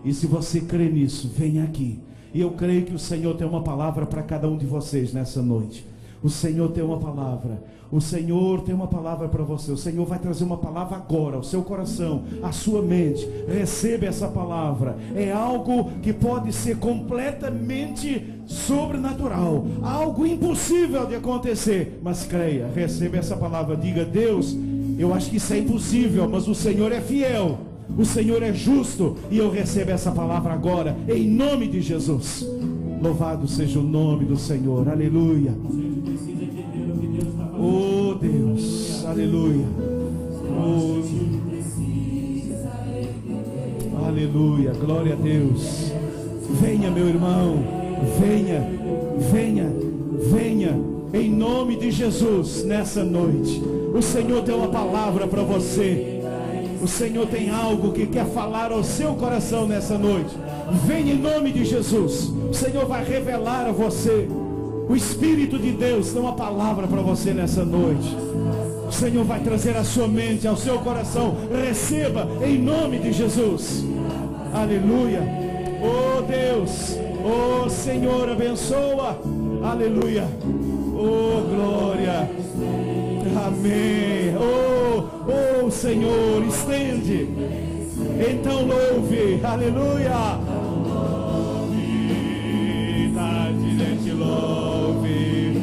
E se você crê nisso, venha aqui. E eu creio que o Senhor tem uma palavra para cada um de vocês nessa noite. O Senhor tem uma palavra. O Senhor tem uma palavra para você. O Senhor vai trazer uma palavra agora ao seu coração, à sua mente. Receba essa palavra. É algo que pode ser completamente sobrenatural, algo impossível de acontecer. Mas creia, receba essa palavra. Diga: Deus, eu acho que isso é impossível, mas o Senhor é fiel, o Senhor é justo, e eu recebo essa palavra agora, em nome de Jesus. Louvado seja o nome do Senhor. Aleluia. Oh Deus, aleluia. Oh, aleluia, glória a Deus. Venha, meu irmão, venha, venha, venha, em nome de Jesus, nessa noite. O Senhor tem uma palavra para você. O Senhor tem algo que quer falar ao seu coração nessa noite. Venha em nome de Jesus. O Senhor vai revelar a você. O Espírito de Deus tem uma palavra para você nessa noite. O Senhor vai trazer à sua mente, ao seu coração. Receba em nome de Jesus. Aleluia. Oh Deus, oh Senhor, abençoa. Aleluia. Oh glória. Amém. Oh Senhor, estende. Então louve. Aleluia. Te louve.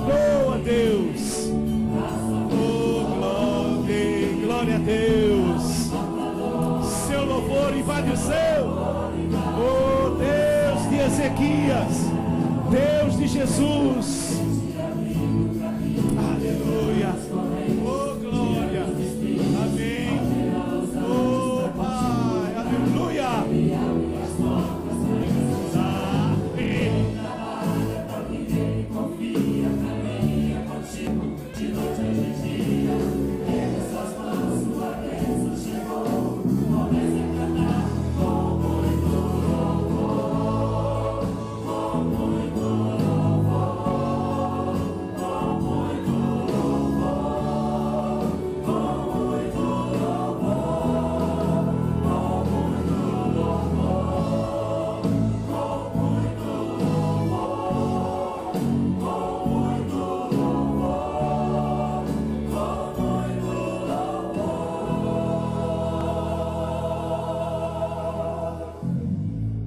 Oh a Deus. Oh glória a Deus. Seu louvor invade o céu. Oh Deus de Ezequias, Deus de Jesus. Aleluia. Oh glória. Amém. Oh Pai. Aleluia.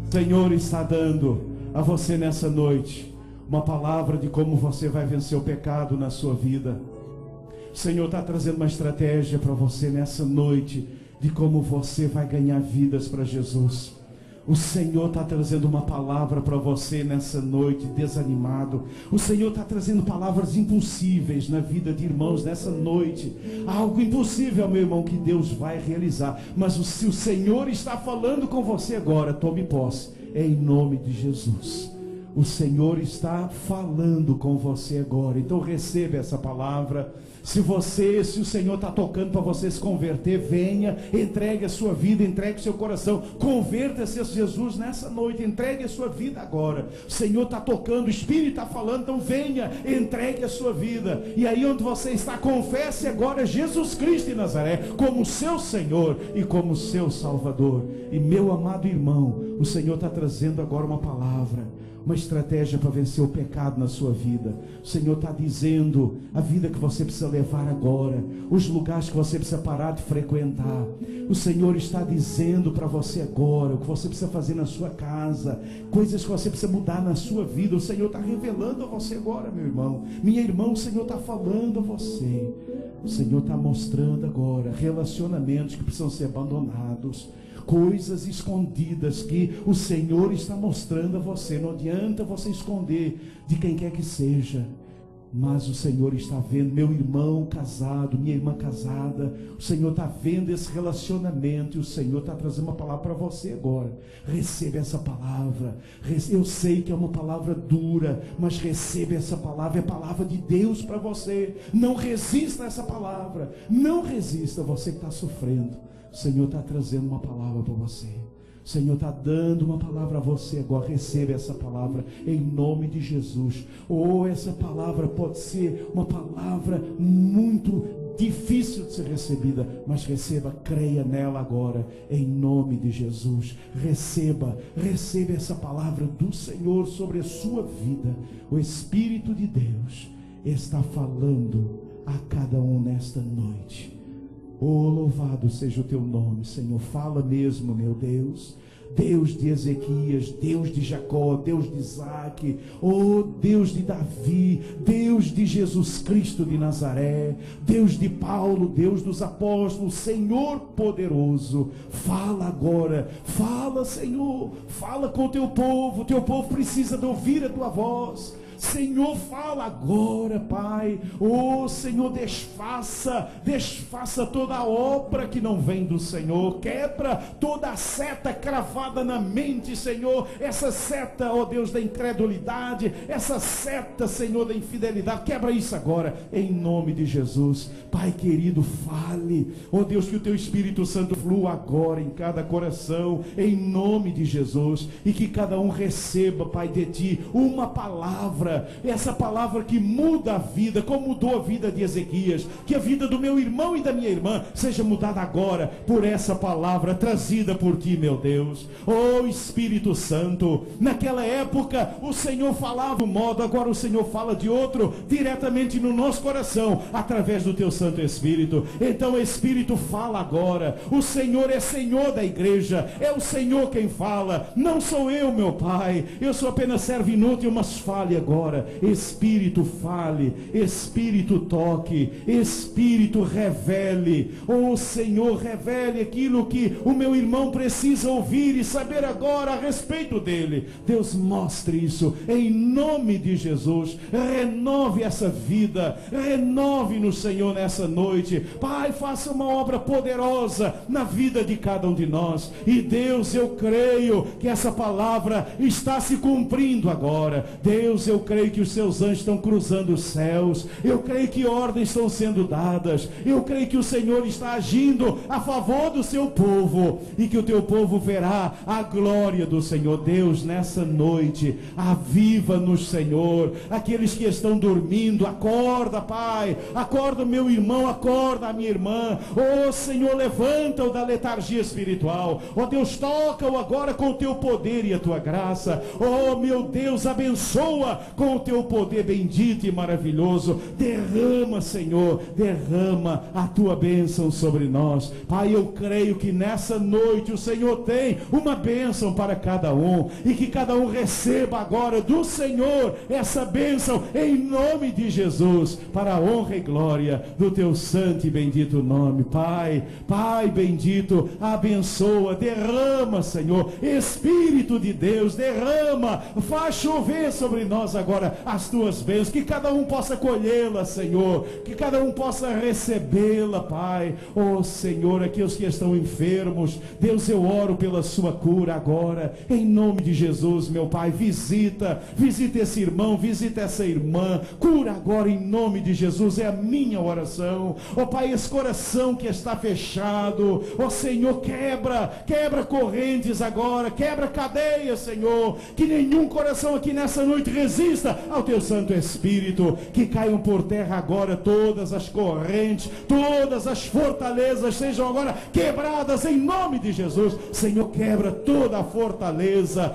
O Senhor está dando a você nessa noite uma palavra de como você vai vencer o pecado na sua vida. O Senhor está trazendo uma estratégia para você nessa noite de como você vai ganhar vidas para Jesus. O Senhor está trazendo uma palavra para você nessa noite, desanimado. O Senhor está trazendo palavras impossíveis na vida de irmãos nessa noite. Algo impossível, meu irmão, que Deus vai realizar. Mas se o Senhor está falando com você agora, tome posse, em nome de Jesus. O Senhor está falando com você agora, então receba essa palavra. Se o Senhor está tocando para você se converter, venha, entregue a sua vida, entregue o seu coração, converta-se a Jesus nessa noite, entregue a sua vida agora. O Senhor está tocando, o Espírito está falando, então venha, entregue a sua vida. E aí onde você está, confesse agora Jesus Cristo de Nazaré como seu Senhor e como seu Salvador. E meu amado irmão, o Senhor está trazendo agora uma palavra, uma estratégia para vencer o pecado na sua vida. O Senhor está dizendo a vida que você precisa levar agora, os lugares que você precisa parar de frequentar. O Senhor está dizendo para você agora o que você precisa fazer na sua casa, coisas que você precisa mudar na sua vida. O Senhor está revelando a você agora, meu irmão, minha irmã. O Senhor está falando a você. O Senhor está mostrando agora relacionamentos que precisam ser abandonados. coisas escondidas que o Senhor está mostrando a você. Não adianta você esconder de quem quer que seja, mas o Senhor está vendo. Meu irmão casado, minha irmã casada, o Senhor está vendo esse relacionamento, e o Senhor está trazendo uma palavra para você agora. Receba essa palavra. Eu sei que é uma palavra dura, mas receba essa palavra. É a palavra de Deus para você. Não resista a essa palavra. Não resista, você que está sofrendo. O Senhor está trazendo uma palavra para você. O Senhor está dando uma palavra a você agora. Receba essa palavra em nome de Jesus. Ou essa palavra pode ser uma palavra muito difícil de ser recebida, mas receba, creia nela agora em nome de Jesus. Receba essa palavra do Senhor sobre a sua vida. O Espírito de Deus está falando a cada um nesta noite. Oh, louvado seja o teu nome, Senhor. Fala mesmo, meu Deus. Deus de Ezequias, Deus de Jacó, Deus de Isaac, oh Deus de Davi, Deus de Jesus Cristo de Nazaré, Deus de Paulo, Deus dos apóstolos, Senhor poderoso. Fala agora, fala, Senhor, fala com o teu povo precisa de ouvir a tua voz. Senhor, fala agora, Pai. Oh, Senhor, desfaça toda a obra que não vem do Senhor. Quebra toda a seta cravada na mente, Senhor. Essa seta, oh Deus, da incredulidade, essa seta, Senhor, da infidelidade. Quebra isso agora, em nome de Jesus. Pai querido, fale. Oh Deus, que o teu Espírito Santo flua agora em cada coração, em nome de Jesus. E que cada um receba, Pai, de ti uma palavra. Essa palavra que muda a vida, como mudou a vida de Ezequias. Que a vida do meu irmão e da minha irmã seja mudada agora por essa palavra trazida por ti, meu Deus. Oh Espírito Santo, naquela época o Senhor falava de um modo, agora o Senhor fala de outro, diretamente no nosso coração, através do teu Santo Espírito. Então Espírito, fala agora. O Senhor é Senhor da igreja, é o Senhor quem fala, não sou eu, meu Pai. Eu sou apenas servo inútil, mas fale agora. Espírito, fale. Espírito, toque. Espírito, revele. Oh Senhor, revele aquilo que o meu irmão precisa ouvir e saber agora a respeito dele. Deus, mostre isso em nome de Jesus. Renove essa vida, renove no Senhor nessa noite. Pai, faça uma obra poderosa na vida de cada um de nós. E Deus, eu creio que essa palavra está se cumprindo agora. Deus, eu creio que os seus anjos estão cruzando os céus. Eu creio que ordens estão sendo dadas. Eu creio que o Senhor está agindo a favor do seu povo, e que o teu povo verá a glória do Senhor. Deus, nessa noite, aviva-nos, Senhor. Aqueles que estão dormindo, acorda, Pai. Acorda, meu irmão, acorda a minha irmã. Oh Senhor, levanta-o da letargia espiritual. Oh Deus, toca-o agora com o teu poder e a tua graça. Oh meu Deus, abençoa com o teu poder bendito e maravilhoso. Derrama, Senhor, derrama a tua bênção sobre nós. Pai, eu creio que nessa noite o Senhor tem uma bênção para cada um, e que cada um receba agora do Senhor essa bênção em nome de Jesus, para a honra e glória do teu santo e bendito nome. Pai, Pai bendito, abençoa, derrama, Senhor, Espírito de Deus, derrama, faz chover sobre nós agora as tuas bênçãos, que cada um possa colhê-la, Senhor, que cada um possa recebê-la, Pai. Oh Senhor, aqueles que estão enfermos, Deus, eu oro pela sua cura agora, em nome de Jesus, meu Pai. Visita esse irmão, visita essa irmã, cura agora em nome de Jesus, é a minha oração. Oh Pai, esse coração que está fechado, oh Senhor, quebra correntes agora, quebra cadeias, Senhor, que nenhum coração aqui nessa noite resista ao teu Santo Espírito. Que caiam por terra agora todas as correntes, todas as fortalezas sejam agora quebradas em nome de Jesus. Senhor, quebra toda a fortaleza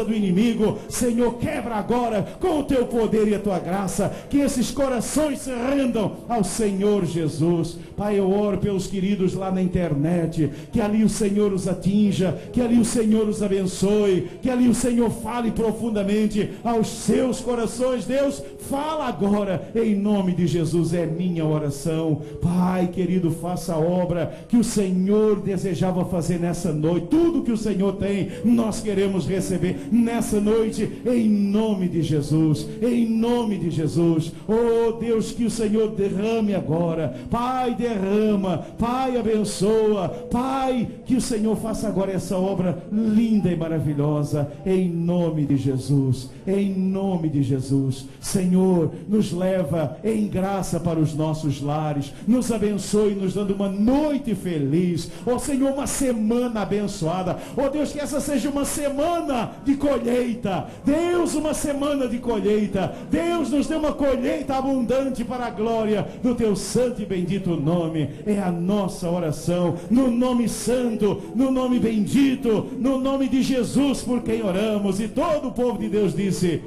do inimigo. Senhor, quebra agora com o teu poder e a tua graça, que esses corações se rendam ao Senhor Jesus. Pai, eu oro pelos queridos lá na internet, que ali o Senhor os atinja, que ali o Senhor os abençoe, que ali o Senhor fale profundamente aos seus corações. Deus, fala agora, em nome de Jesus, é minha oração. Pai querido, faça a obra que o Senhor desejava fazer nessa noite. Tudo que o Senhor tem, nós queremos receber nessa noite, em nome de Jesus, em nome de Jesus. Oh Deus, que o Senhor derrame agora. Pai, derrama. Pai, abençoa. Pai, que o Senhor faça agora essa obra linda e maravilhosa, em nome de Jesus, em nome de Jesus. Senhor, nos leva em graça para os nossos lares, nos abençoe, nos dando uma noite feliz. Oh Senhor, uma semana abençoada. Oh Deus, que essa seja uma semana de colheita. Deus, uma semana de colheita. Deus, nos dê uma colheita abundante para a glória do teu santo e bendito nome. É a nossa oração, no nome santo, no nome bendito, no nome de Jesus, por quem oramos. E todo o povo de Deus disse: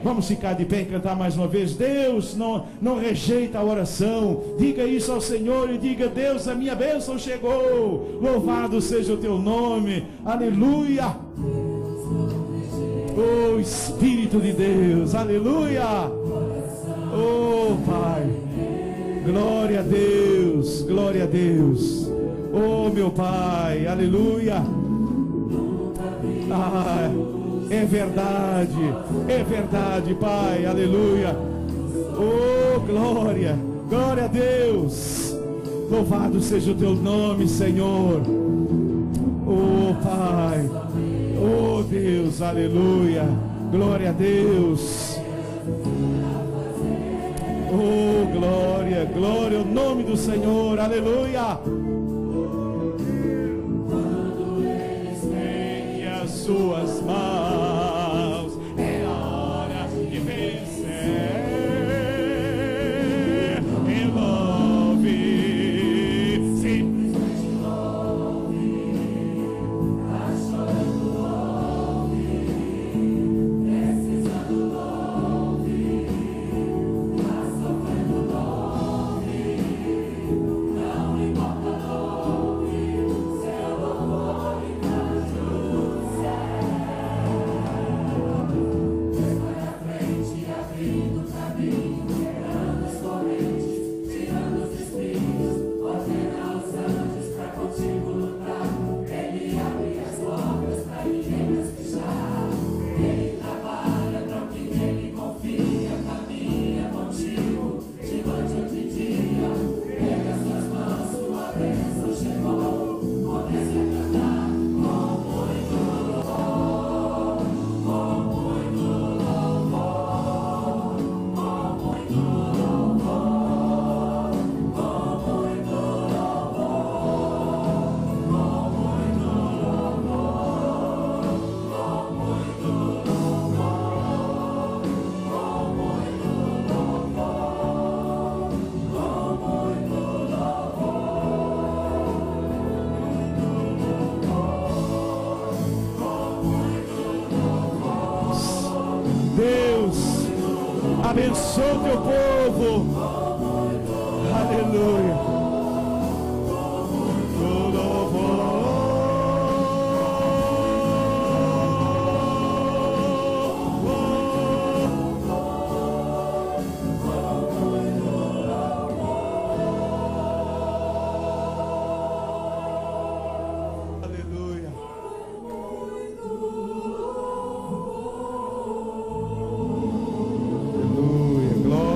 vamos ficar de pé e cantar mais uma vez. Deus não rejeita a oração. Diga isso ao Senhor e diga: Deus, a minha bênção chegou. Louvado seja o teu nome. Aleluia. Oh Espírito de Deus, aleluia. Oh Pai, glória a Deus, glória a Deus. Oh meu Pai, aleluia. É verdade, Pai, aleluia. Oh, glória, glória a Deus. Louvado seja o teu nome, Senhor. Oh, Pai, oh Deus, aleluia. Glória a Deus. Oh, glória, glória ao nome do Senhor, aleluia. Suas mãos, é a hora de vencer. E louve, simplesmente louve. Tá chorando, louve. Precisando, louve. Tá sofrendo, louve. Não importa, louve. Seu louvor e abençoa o teu povo. Aleluia.